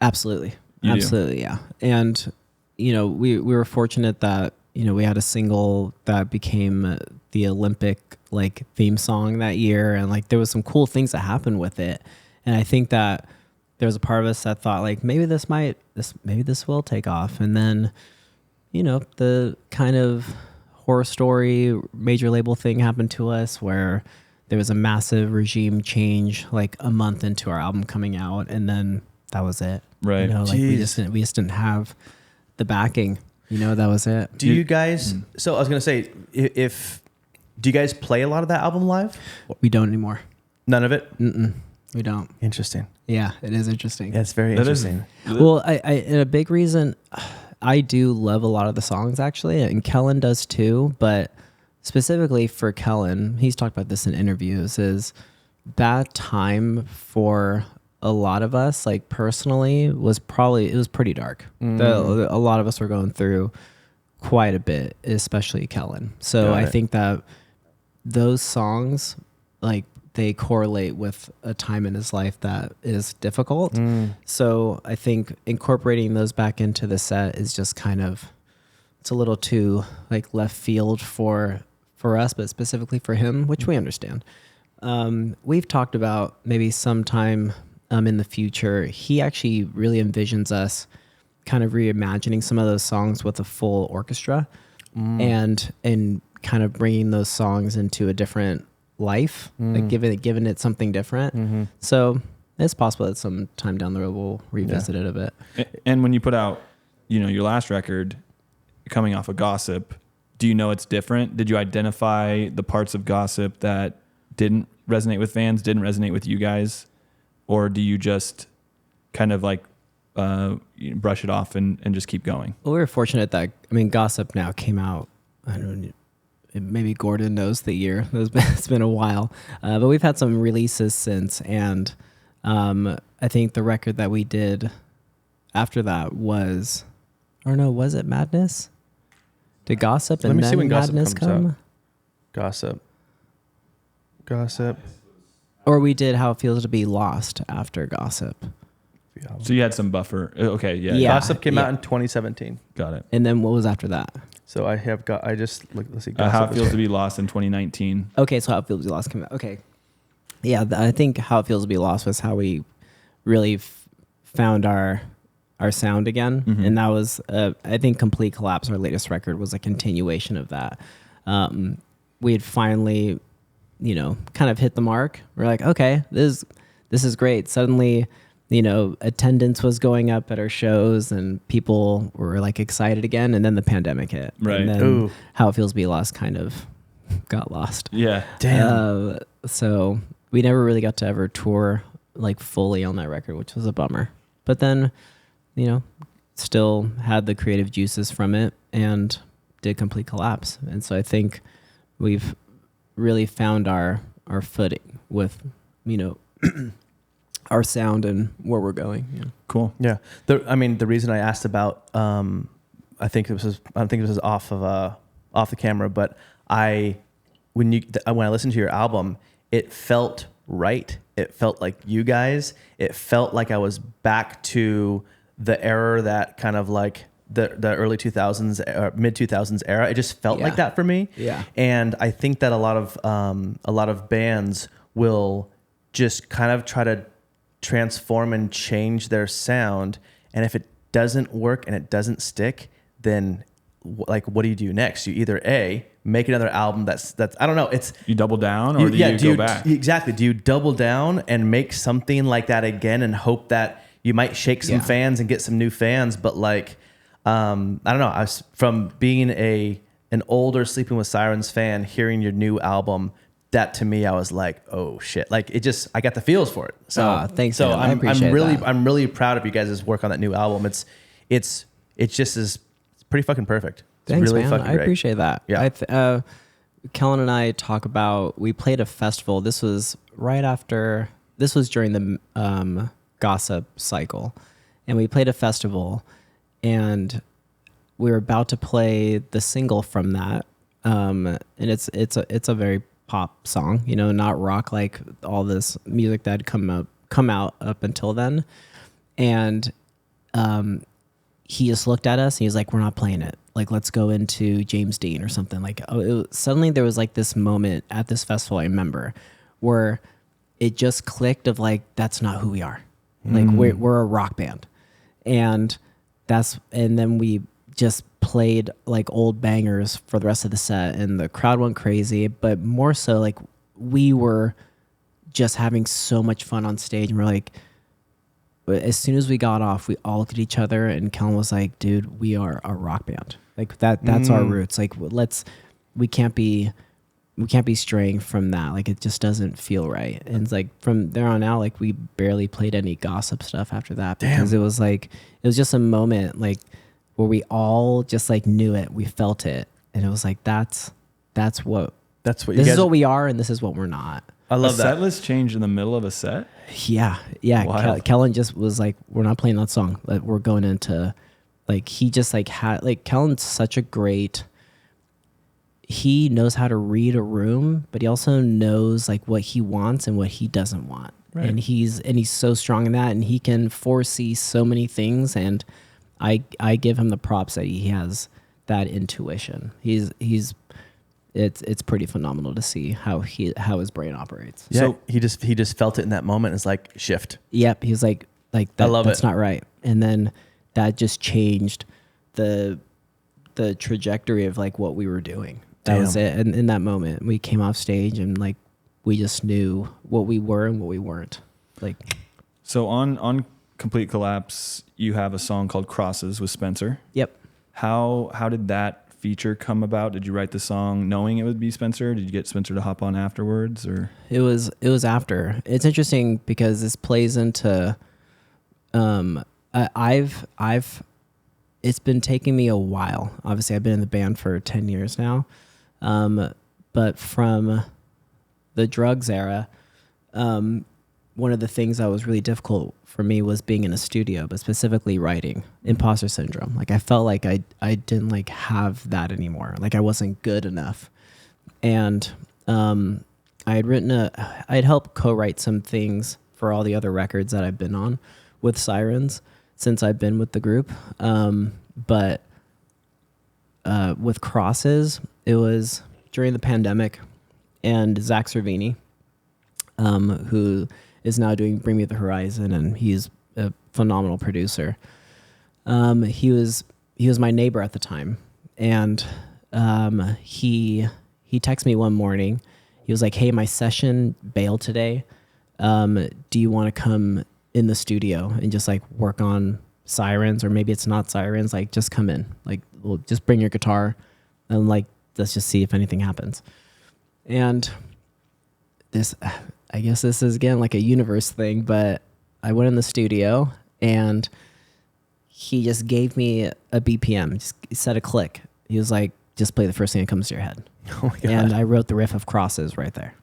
Absolutely, you absolutely, do? Yeah. And we were fortunate that we had a single that became the Olympic like theme song that year, and like there was some cool things that happened with it. And I think that there was a part of us that thought like maybe this will take off, and then the kind of horror story major label thing happened to us where there was a massive regime change like a month into our album coming out, and then that was it. Right. Like we just didn't have the backing. That was it. Do you guys? So I was gonna say, do you guys play a lot of that album live? We don't anymore. None of it. Mm-mm. We don't. Interesting. Yeah, it is interesting. Yeah, it's very interesting. Well, I and a big reason I do love a lot of the songs actually, and Kellen does too. But specifically for Kellen, he's talked about this in interviews. Is that time for a lot of us, like personally, was pretty dark. A lot of us were going through quite a bit, especially Kellen. So I think that those songs, like, they correlate with a time in his life that is difficult. So I think incorporating those back into the set is just kind of, it's a little too like left field for us, but specifically for him, which we understand. We've talked about maybe sometime in the future, he actually really envisions us kind of reimagining some of those songs with a full orchestra and kind of bringing those songs into a different life, like giving it something different. So it's possible that some time down the road we'll revisit it a bit. And when you put out, your last record coming off of Gossip, do you know it's different? Did you identify the parts of Gossip that didn't resonate with fans, didn't resonate with you guys? Or do you just kind of like brush it off and just keep going? Well, we were fortunate that, Gossip now came out, I don't know, maybe Gordon knows the year. It's been a while. But we've had some releases since. And I think the record that we did after that was it Madness? Did Gossip and then Madness come? Gossip. Or we did How It Feels to Be Lost after Gossip. So you had some buffer. Okay, yeah. Gossip came out in 2017. Got it. And then what was after that? So let's see. How It Feels to Be Lost in 2019. Okay, so How It Feels to Be Lost came out. Okay. Yeah, I think How It Feels to Be Lost was how we really found our sound again. And that was, I think Complete Collapse, our latest record, was a continuation of that. We had finally, kind of hit the mark. We're like, okay, this is great. Suddenly, attendance was going up at our shows and people were like excited again. And then the pandemic hit. Right. And then How It Feels to Be Lost kind of got lost. Yeah. Damn. So we never really got to ever tour like fully on that record, which was a bummer. But then, still had the creative juices from it and did Complete Collapse. And so I think we've really found our footing with, our sound and where we're going. Yeah. Cool. Yeah. The reason I asked about, I think this was off the camera, but when I listened to your album, it felt right. It felt like you guys. It felt like I was back to the era that kind of like the early 2000s, mid 2000s era. It just felt like that for me. Yeah. And I think that a lot of bands will just kind of try to transform and change their sound, and if it doesn't work and it doesn't stick, then like what do you do next? You either make another album that's I don't know, it's you double down, or do you go back? Exactly. Do you double down and make something like that again and hope that you might shake some fans and get some new fans? But like I don't know, from being an older Sleeping with Sirens fan, hearing your new album, that to me, I was like, oh shit! Like it just, I got the feels for it. So thanks. So man. I appreciate that. I'm really proud of you guys' work on that new album. It's pretty fucking perfect. It's Thanks, really man. fucking I great. appreciate that. Yeah. Kellen and I talk about, we played a festival. This was during the Gossip cycle, and we played a festival, and we were about to play the single from that, and it's a very pop song, not rock like all this music that had come out up until then. And he just looked at us and he was like, we're not playing it. Like, let's go into James Dean or something. Like, suddenly there was like this moment at this festival, I remember, where it just clicked of like, that's not who we are. Like we're a rock band. And then we just played like old bangers for the rest of the set, and the crowd went crazy. But more so, like, we were just having so much fun on stage, and we're like, as soon as we got off, we all looked at each other, and Kellen was like, dude, we are a rock band. Like that's our roots. Like we can't be be straying from that. Like it just doesn't feel right. And it's like from there on out, like we barely played any gossip stuff after that because it was just a moment like where we all just like knew it, we felt it, and it was like this is what we are, and this is what we're not. I love that. Set list changed in the middle of a set. Yeah. Kellen just was like, we're not playing that song. Like we're going into like he just like had like Kellen's such a great. He knows how to read a room, but he also knows like what he wants and what he doesn't want. Right. And he's so strong in that, and he can foresee so many things. And I give him the props that he has that intuition. It's pretty phenomenal to see how his brain operates. Yeah, so he just felt it in that moment. It's like shift. Yep. He's like that, that's not right. And then that just changed the trajectory of like what we were doing. That was it. And in that moment, we came off stage and like we just knew what we were and what we weren't. Like, so on Complete Collapse, you have a song called Crosses with Spencer. Yep. How did that feature come about? Did you write the song knowing it would be Spencer? Did you get Spencer to hop on afterwards, or? It was after. It's interesting because this plays into. It's been taking me a while. Obviously, I've been in the band for 10 years now. But from the D.R.U.G.S era, one of the things that was really difficult for me was being in a studio, but specifically writing. Imposter syndrome. Like I felt like I didn't like have that anymore. Like I wasn't good enough. And I had helped co-write some things for all the other records that I've been on with Sirens since I've been with the group. But with Crosses, it was during the pandemic, and Zach Cervini, who is now doing Bring Me the Horizon, and he's a phenomenal producer. He was my neighbor at the time, and he texted me one morning. He was like, "Hey, my session bailed today. Do you want to come in the studio and just like work on Sirens, or maybe it's not Sirens, like just come in, like we'll just bring your guitar and like let's just see if anything happens." And this, I guess this is again like a universe thing, but I went in the studio and he just gave me a BPM, just set a click. He was like, "Just play the first thing that comes to your head." Oh my God. And I wrote the riff of Crosses right there.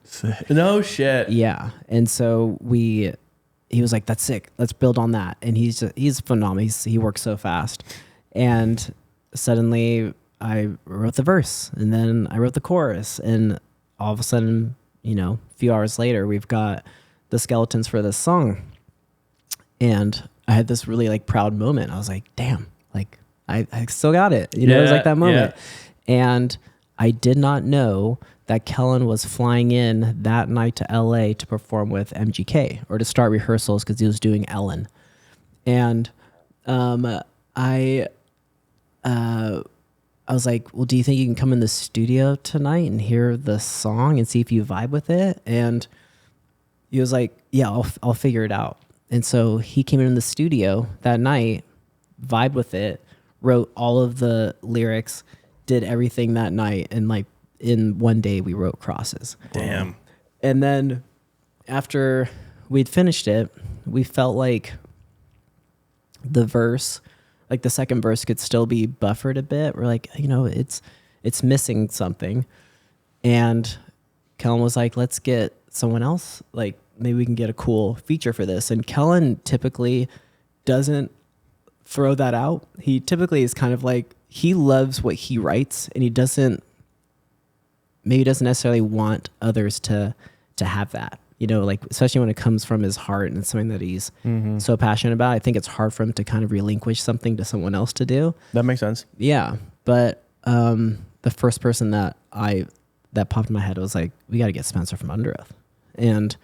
No shit. Yeah. And so he was like, "That's sick. Let's build on that." And he's phenomenal. He works so fast. And suddenly I wrote the verse, and then I wrote the chorus, and all of a sudden, a few hours later, we've got the skeletons for this song. And I had this really like proud moment. I was like, damn, like I still got it. It was like that moment. Yeah. And I did not know that Kellen was flying in that night to LA to perform with MGK, or to start rehearsals, because he was doing Ellen. And I was like, "Well, do you think you can come in the studio tonight and hear the song and see if you vibe with it?" And he was like, "Yeah, I'll figure it out." And so he came in the studio that night, vibed with it, wrote all of the lyrics, did everything that night, and like in one day we wrote Crosses. Damn. And then after we'd finished it, we felt like the verse, like the second verse, could still be buffered a bit. We're like, it's missing something. And Kellen was like, "Let's get someone else. Like maybe we can get a cool feature for this." And Kellen typically doesn't throw that out. He typically is kind of like, he loves what he writes, and he doesn't necessarily want others to have that. Like especially when it comes from his heart and it's something that he's so passionate about. I think it's hard for him to kind of relinquish something to someone else to do. That makes sense. Yeah. But the first person that popped in my head was like, we got to get Spencer from Under Oath. And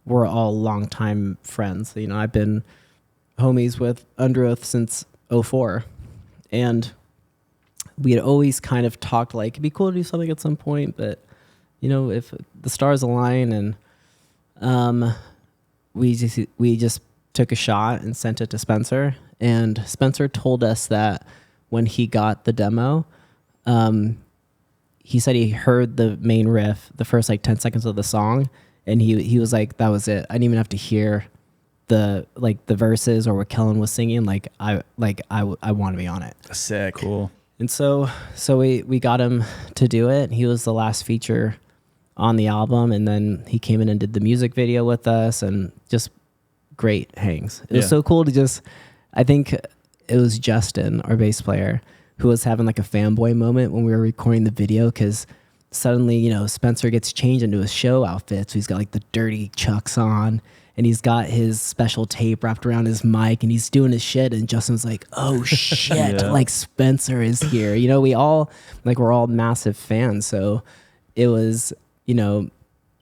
we're all longtime friends. I've been homies with Under Oath since 2004. And we had always kind of talked like, it'd be cool to do something at some point, but if the stars align, and we just took a shot and sent it to Spencer. And Spencer told us that when he got the demo, he said he heard the main riff, the first like 10 seconds of the song, and he was like, that was it. I didn't even have to hear the verses or what Kellen was singing. I want to be on it. Sick. Cool. And so we got him to do it. He was the last feature on the album, and then he came in and did the music video with us, and just great hangs. It was so cool to just, I think it was Justin, our bass player, who was having like a fanboy moment when we were recording the video, because suddenly, you know, Spencer gets changed into his show outfit. So he's got like the dirty chucks on, and he's got his special tape wrapped around his mic, and he's doing his shit. And Justin's like, oh shit, like Spencer is here. You know, we're all massive fans. So it was, you know,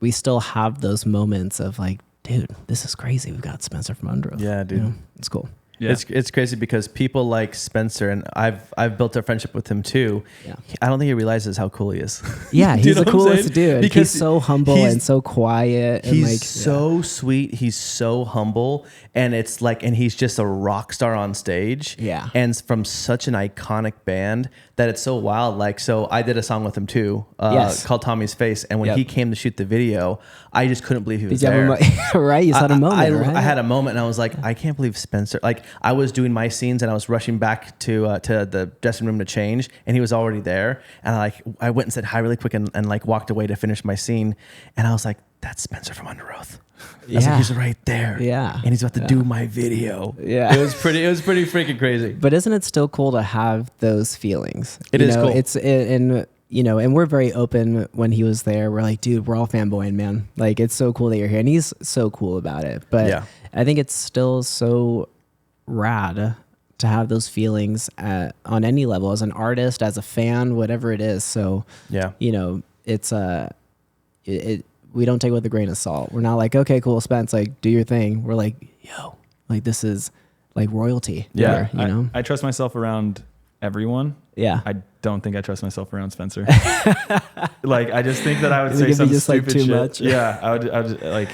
we still have those moments of like, dude, this is crazy. We've got Spencer from Under Oath. Yeah, dude. You know, it's cool. Yeah. It's crazy because people like Spencer, and I've built a friendship with him too. Yeah. I don't think he realizes how cool he is. Yeah, he's the coolest dude. Because he's so humble and so quiet. And he's so sweet. He's so humble, and it's like, and he's just a rock star on stage. Yeah. And from such an iconic band that it's so wild. Like, so I did a song with him too, called Tommy's Face, and when he came to shoot the video, I just couldn't believe he was there. Right? You had a moment, right? I had a moment, and I was like, I can't believe Spencer. Like, I was doing my scenes, and I was rushing back to the dressing room to change, and he was already there. And I went and said hi really quick, and like walked away to finish my scene, and I was like, that's Spencer from Under Oath. I was like, he's right there. Yeah. And he's about to do my video. Yeah. It was pretty freaking crazy. But isn't it still cool to have those feelings? It is cool. And you know, and we're very open when he was there. We're like, dude, we're all fanboying, man. Like, it's so cool that you're here. And he's so cool about it. But I think it's still so rad to have those feelings on any level, as an artist, as a fan, whatever it is. So, you know, it's we don't take it with a grain of salt. We're not like, okay, cool, Spence, like, do your thing. We're like, yo, like, this is like royalty. Yeah. Here, you know? I trust myself around everyone. Yeah. I don't think I trust myself around Spencer. Like, I just think that I would say some just stupid like too shit. much. Yeah. I would like,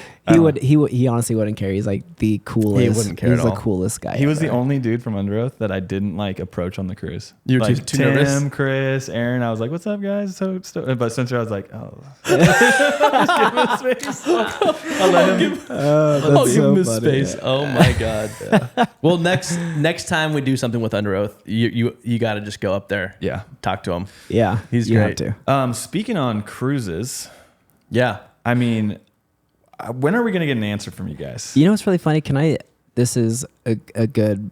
He honestly wouldn't care. He's like the coolest. He wouldn't care He's at the all. coolest guy. He was the ever. only dude from Under Oath that I didn't like approach on the cruise. You were like too Tim, nervous? Chris, Aaron. I was like, "What's up, guys?" But Spencer, I was like, "Oh, just give him his space." I'll let him. I'll give him his funny. space. Oh my god. Well, next time we do something with Under Oath, you got to just go up there. Yeah. Talk to him. Yeah, He's you great. have to. Speaking on cruises, Yeah. I mean, when are we gonna get an answer from you guys? You know what's really funny? This is a good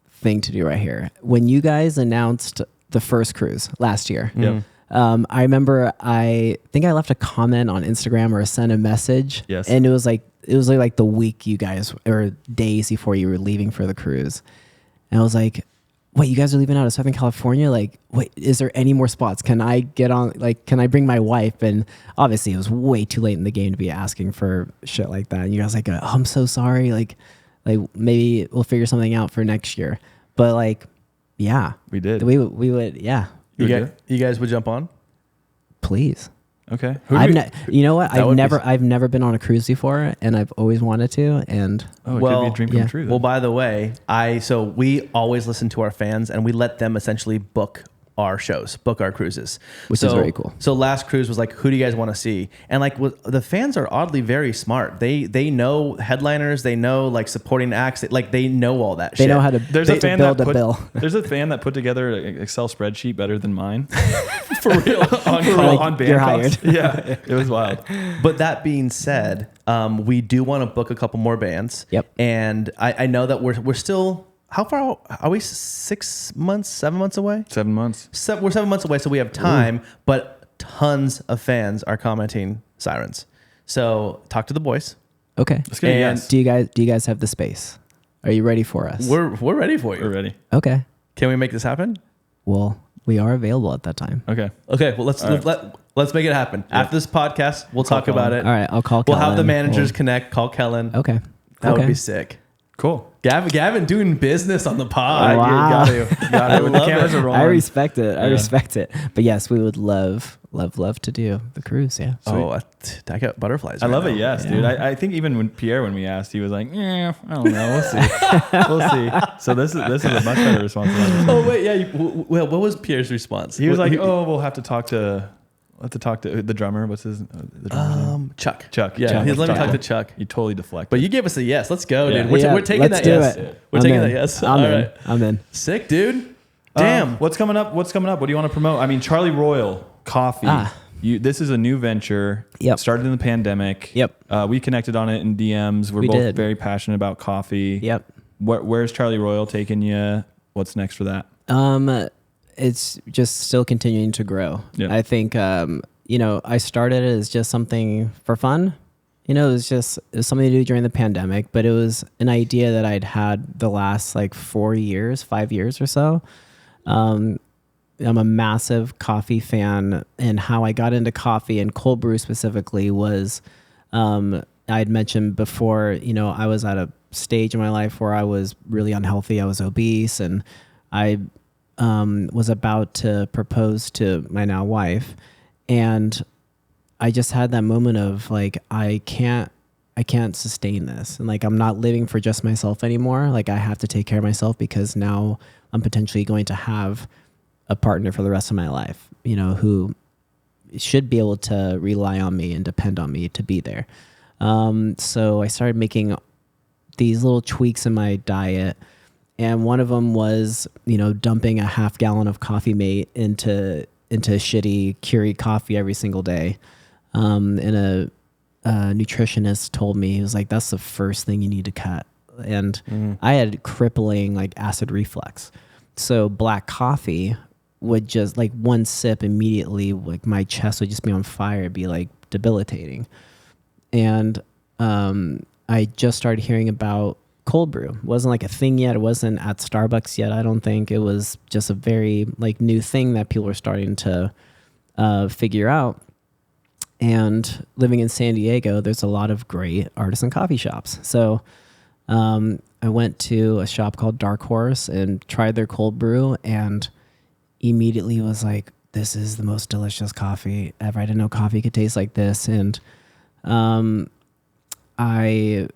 thing to do right here. When you guys announced the first cruise last year, I remember I think I left a comment on Instagram or sent a message. Yes. And it was like the week you guys, or days before you were leaving for the cruise. And I was like, wait, you guys are leaving out of Southern California? Like, wait, is there any more spots? Can I get on, like, can I bring my wife? And obviously it was way too late in the game to be asking for shit like that. And you guys like, oh, I'm so sorry. Like maybe we'll figure something out for next year. But like, yeah, We did. We would, yeah. You guys would jump on? Please. Okay. You know what? That would be I've never been on a cruise before, and I've always wanted to. And Oh, it could be a dream come true. Then. Well, by the way, so we always listen to our fans, and we let them essentially book our shows, book our cruises, which is very cool. So last cruise was like, who do you guys want to see? And like, the fans are oddly very smart. They know headliners, they know like supporting acts, like they know all that. They shit. know how to There's a fan build that a bill. There's a fan that put together an Excel spreadsheet better than mine. For real. on band you're costs. hired. Yeah, it was wild. But that being said, we do want to book a couple more bands. Yep. And I know that we're still, how far are we? 6 months, 7 months away? 7 months. We're 7 months away, so we have time. But tons of fans are commenting Sirens. So talk to the boys. Okay. Let's get a yes. Do you guys have the space? Are you ready for us? We're ready for you. We're ready. Okay. Can we make this happen? Well, we are available at that time. Okay. Okay. Well, let's make it happen. Yeah. After this podcast, we'll talk about it. All right, I'll call We'll Kellen. have the managers connect. Call Kellen. Okay. That would be sick. Cool. Gavin doing business on the pod. Wow. You got it. When the love cameras it. are rolling. I respect it. I Yeah. respect it. But yes, we would love to do the cruise. Yeah. Oh, I got butterflies. I right love now. it. Yes, dude. I think even when we asked, he was like, "Yeah, I don't know. We'll see. We'll see." So this is a much better response. Oh wait, yeah. Well, what was Pierre's response? He was like, "Oh, we'll have to talk to have to talk to the drummer. What's his the drummer's name? Chuck. Chuck. Yeah, Chuck. let me talk to Chuck. You totally deflected. But you gave us a yes. Let's go, Yeah. dude. We're taking let's that do yes. it. We're I'm taking in. that yes. I'm All in. right. I'm in. Sick, dude. Damn. What's coming up? What do you want to promote? I mean, Charlie Royal Coffee. This is a new venture. Yep. Started in the pandemic. Yep. We connected on it in DMs. We both did. very passionate about coffee. Yep. Where's Charlie Royal taking you? What's next for that? It's just still continuing to grow. Yeah. I think, I started it as just something for fun. It was something to do during the pandemic, but it was an idea that I'd had the last 5 years or so. I'm a massive coffee fan, and how I got into coffee and cold brew specifically was, I'd mentioned before, I was at a stage in my life where I was really unhealthy. I was obese, and I was about to propose to my now wife, and I just had that moment of I can't sustain this, and I'm not living for just myself anymore. I have to take care of myself, because now I'm potentially going to have a partner for the rest of my life, who should be able to rely on me and depend on me to be there. So I started making these little tweaks in my diet. And one of them was, dumping a half gallon of Coffee Mate into shitty Keurig coffee every single day. And a nutritionist told me, he was like, that's the first thing you need to cut. And I had crippling acid reflux. So black coffee would just one sip immediately, my chest would just be on fire. It'd be debilitating. And I just started hearing about cold brew. It wasn't a thing yet. It wasn't at Starbucks yet. I don't think. It was just a very new thing that people were starting to figure out. And living in San Diego, there's a lot of great artisan coffee shops. So I went to a shop called D.R.U.G.S and tried their cold brew, and immediately was like, this is the most delicious coffee ever. I didn't know coffee could taste like this. And I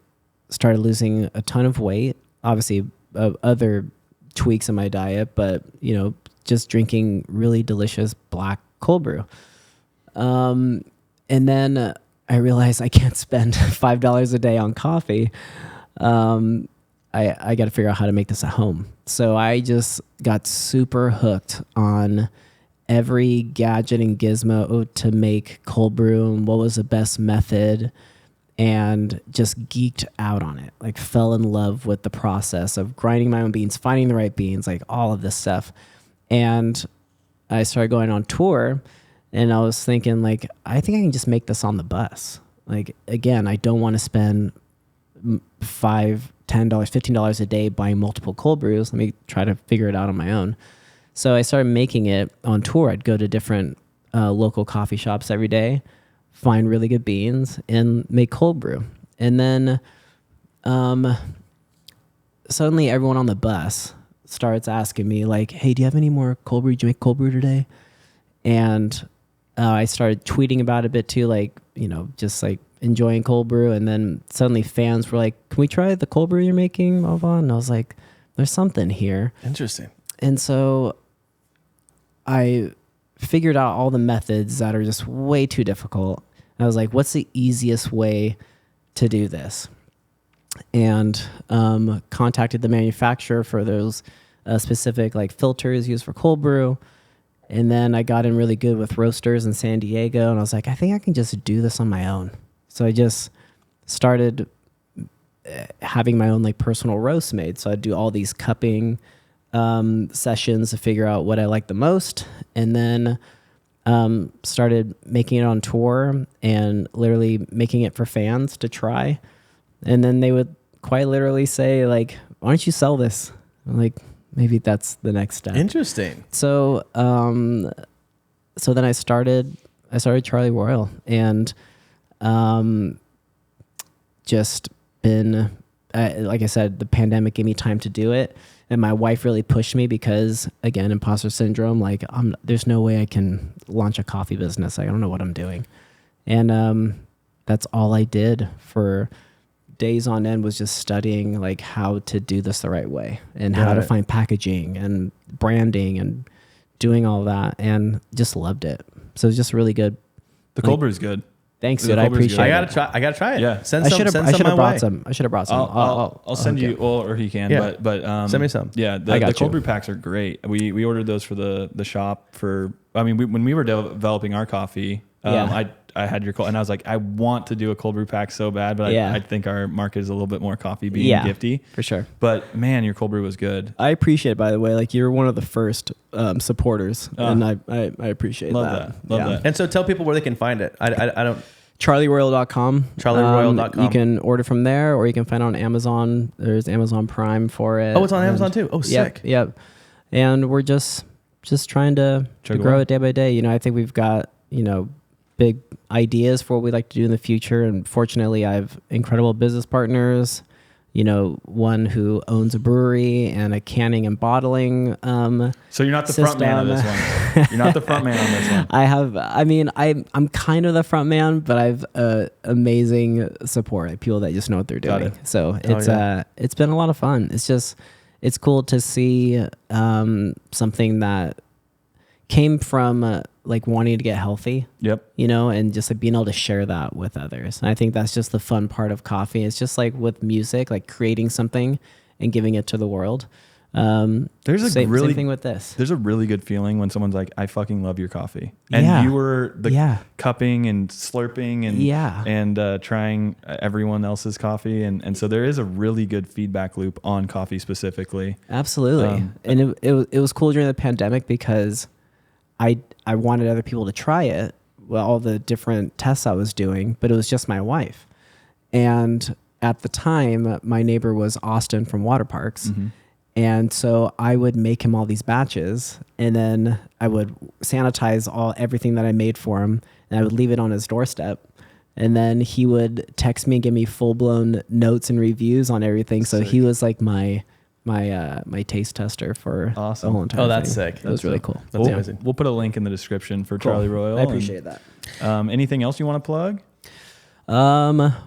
started losing a ton of weight, obviously other tweaks in my diet, but just drinking really delicious black cold brew. And then I realized I can't spend $5 a day on coffee. I got to figure out how to make this at home. So I just got super hooked on every gadget and gizmo to make cold brew and what was the best method, and just geeked out on it. Fell in love with the process of grinding my own beans, finding the right beans, all of this stuff. And I started going on tour, and I was thinking I think I can just make this on the bus. Again, I don't want to spend $5, $10, $15 a day buying multiple cold brews. Let me try to figure it out on my own. So I started making it on tour. I'd go to different local coffee shops every day, find really good beans, and make cold brew. And then suddenly everyone on the bus starts asking me hey, do you have any more cold brew? Did you make cold brew today? And I started tweeting about it a bit too, just enjoying cold brew. And then suddenly fans were like, can we try the cold brew you're making, Alvon? And I was like, there's something here. Interesting. And so I figured out all the methods that are just way too difficult. And I was like, what's the easiest way to do this? And contacted the manufacturer for those specific filters used for cold brew. And then I got in really good with roasters in San Diego, and I was like, I think I can just do this on my own. So I just started having my own personal roast made. So I'd do all these cupping sessions to figure out what I like the most, and then started making it on tour and literally making it for fans to try. And then they would quite literally say why don't you sell this? I'm like, maybe that's the next step. Interesting. So so then I started Charlie Royal, and just been like I said, the pandemic gave me time to do it, and my wife really pushed me because, again, imposter syndrome. There's no way I can launch a coffee business. I don't know what I'm doing, and that's all I did for days on end, was just studying how to do this the right way, and how to find packaging and branding and doing all that, and just loved it. So it's just really good. The cold brew is good. Thanks, The dude. I cold brew's appreciate good. it. I gotta try it. Yeah. Send I some. should Send have some my brought way. some. I should have brought some. I'll send you, or he can. Yeah. But Send me some. Yeah, the cold brew packs are great. We ordered those for the shop for. I mean, when we were developing our coffee, I had your cold, and I was like, I want to do a cold brew pack so bad, but I think our market is a little bit more coffee bean gifty for sure. But man, your cold brew was good. I appreciate it, by the way. Like, you're one of the first supporters, and I appreciate Love that. And so tell people where they can find it. I don't. CharlieRoyal.com. CharlieRoyal.com. You can order from there, or you can find it on Amazon. There's Amazon Prime for it. Oh, it's on Amazon too. Oh, sick. Yep. And we're just trying to grow it day by day. You know, I think we've got, big ideas for what we'd like to do in the future. And fortunately, I have incredible business partners. One who owns a brewery and a canning and bottling. So you're not the front man of this one. You're not the front man on this one. I'm kind of the front man, but I've amazing support, like people that just know what they're doing. So it's been a lot of fun. It's cool to see something that came from like wanting to get healthy. Yep. And just like being able to share that with others. And I think that's just the fun part of coffee. It's just like with music, like creating something and giving it to the world. There's a same thing with this. There's a really good feeling when someone's like, I fucking love your coffee. And you were the cupping and slurping and trying everyone else's coffee. And so there is a really good feedback loop on coffee specifically. Absolutely. And it was cool during the pandemic because I wanted other people to try it, all the different tests I was doing, but it was just my wife. And at the time, my neighbor was Austin from Water Parks. Mm-hmm. And so I would make him all these batches, and then I would sanitize everything that I made for him, and I would leave it on his doorstep. And then he would text me and give me full-blown notes and reviews on everything. So he was like my taste tester for the whole entire thing. Oh, that's sick. That was really cool. That's amazing. We'll put a link in the description for Charlie Royal. I appreciate that. Anything else you want to plug?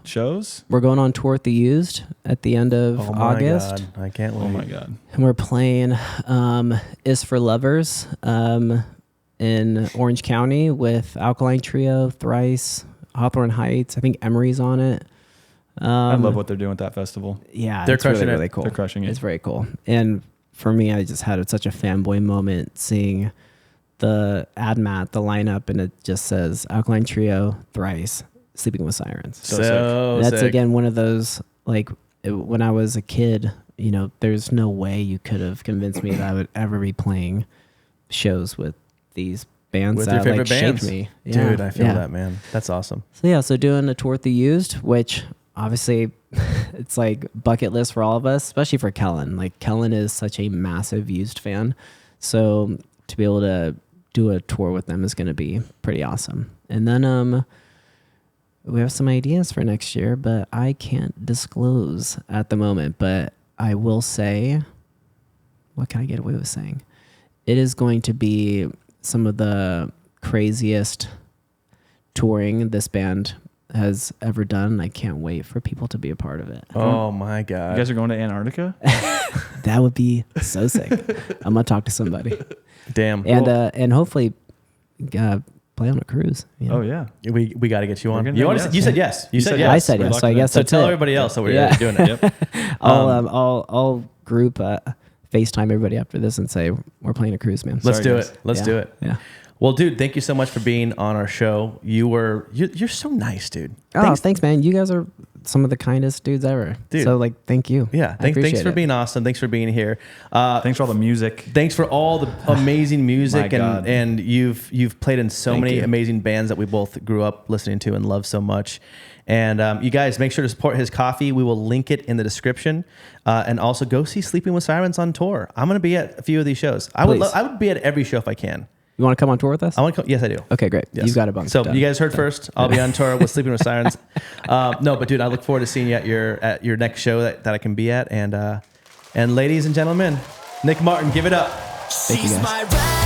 Shows? We're going on tour with D.R.U.G.S at the end of August. God. I can't wait. Oh my God. And we're playing Is for Lovers in Orange County with Alkaline Trio, Thrice, Hawthorne Heights. I think Emery's on it. I love what they're doing with that festival. Yeah, they're crushing it. Really cool. They're crushing it. It's very cool. And for me, I just had such a fanboy moment seeing the ad mat, the lineup, and it just says Alkaline Trio, Thrice, Sleeping with Sirens. So that's sick. Again one of those, like, when I was a kid, there's no way you could have convinced me that I would ever be playing shows with these bands with that your favorite shaped bands. me. Dude, I feel that, man. That's awesome. So doing a tour with D.R.U.G.S, which obviously it's like bucket list for all of us, especially for Kellen. Like, Kellen is such a massive used fan. So to be able to do a tour with them is going to be pretty awesome. And then we have some ideas for next year, but I can't disclose at the moment. But I will say, what can I get away with saying? It is going to be some of the craziest touring this band has ever done. I can't wait for people to be a part of it. Oh my God. You guys are going to Antarctica? That would be so sick. I'm going to talk to somebody. Damn. And and hopefully play on a cruise. Oh yeah. We got to get you on. You You said yes. You said yes. I said yes. So I guess So that's tell it. everybody else that we're doing it. Yep. I'll group FaceTime everybody after this and say we're playing a cruise, man. Let's do it. Let's do it. Yeah. Well, dude, thank you so much for being on our show. You're so nice, dude. Thanks, man. You guys are some of the kindest dudes ever. Dude. So thank you. Yeah. Thanks for being awesome. Thanks for being here. Thanks for all the music. Thanks for all the amazing music, My God. and you've played in so many amazing bands that we both grew up listening to and love so much. And you guys, make sure to support his coffee. We will link it in the description, and also go see Sleeping with Sirens on tour. I'm going to be at a few of these shows. I would be at every show if I can. You want to come on tour with us? I want to. Yes, I do. Okay, great. Yes. You've got a bunch. So you guys heard first. I'll be on tour with Sleeping with Sirens. No, but dude, I look forward to seeing you at your next show that I can be at. And ladies and gentlemen, Nick Martin, give it up. Thank you guys.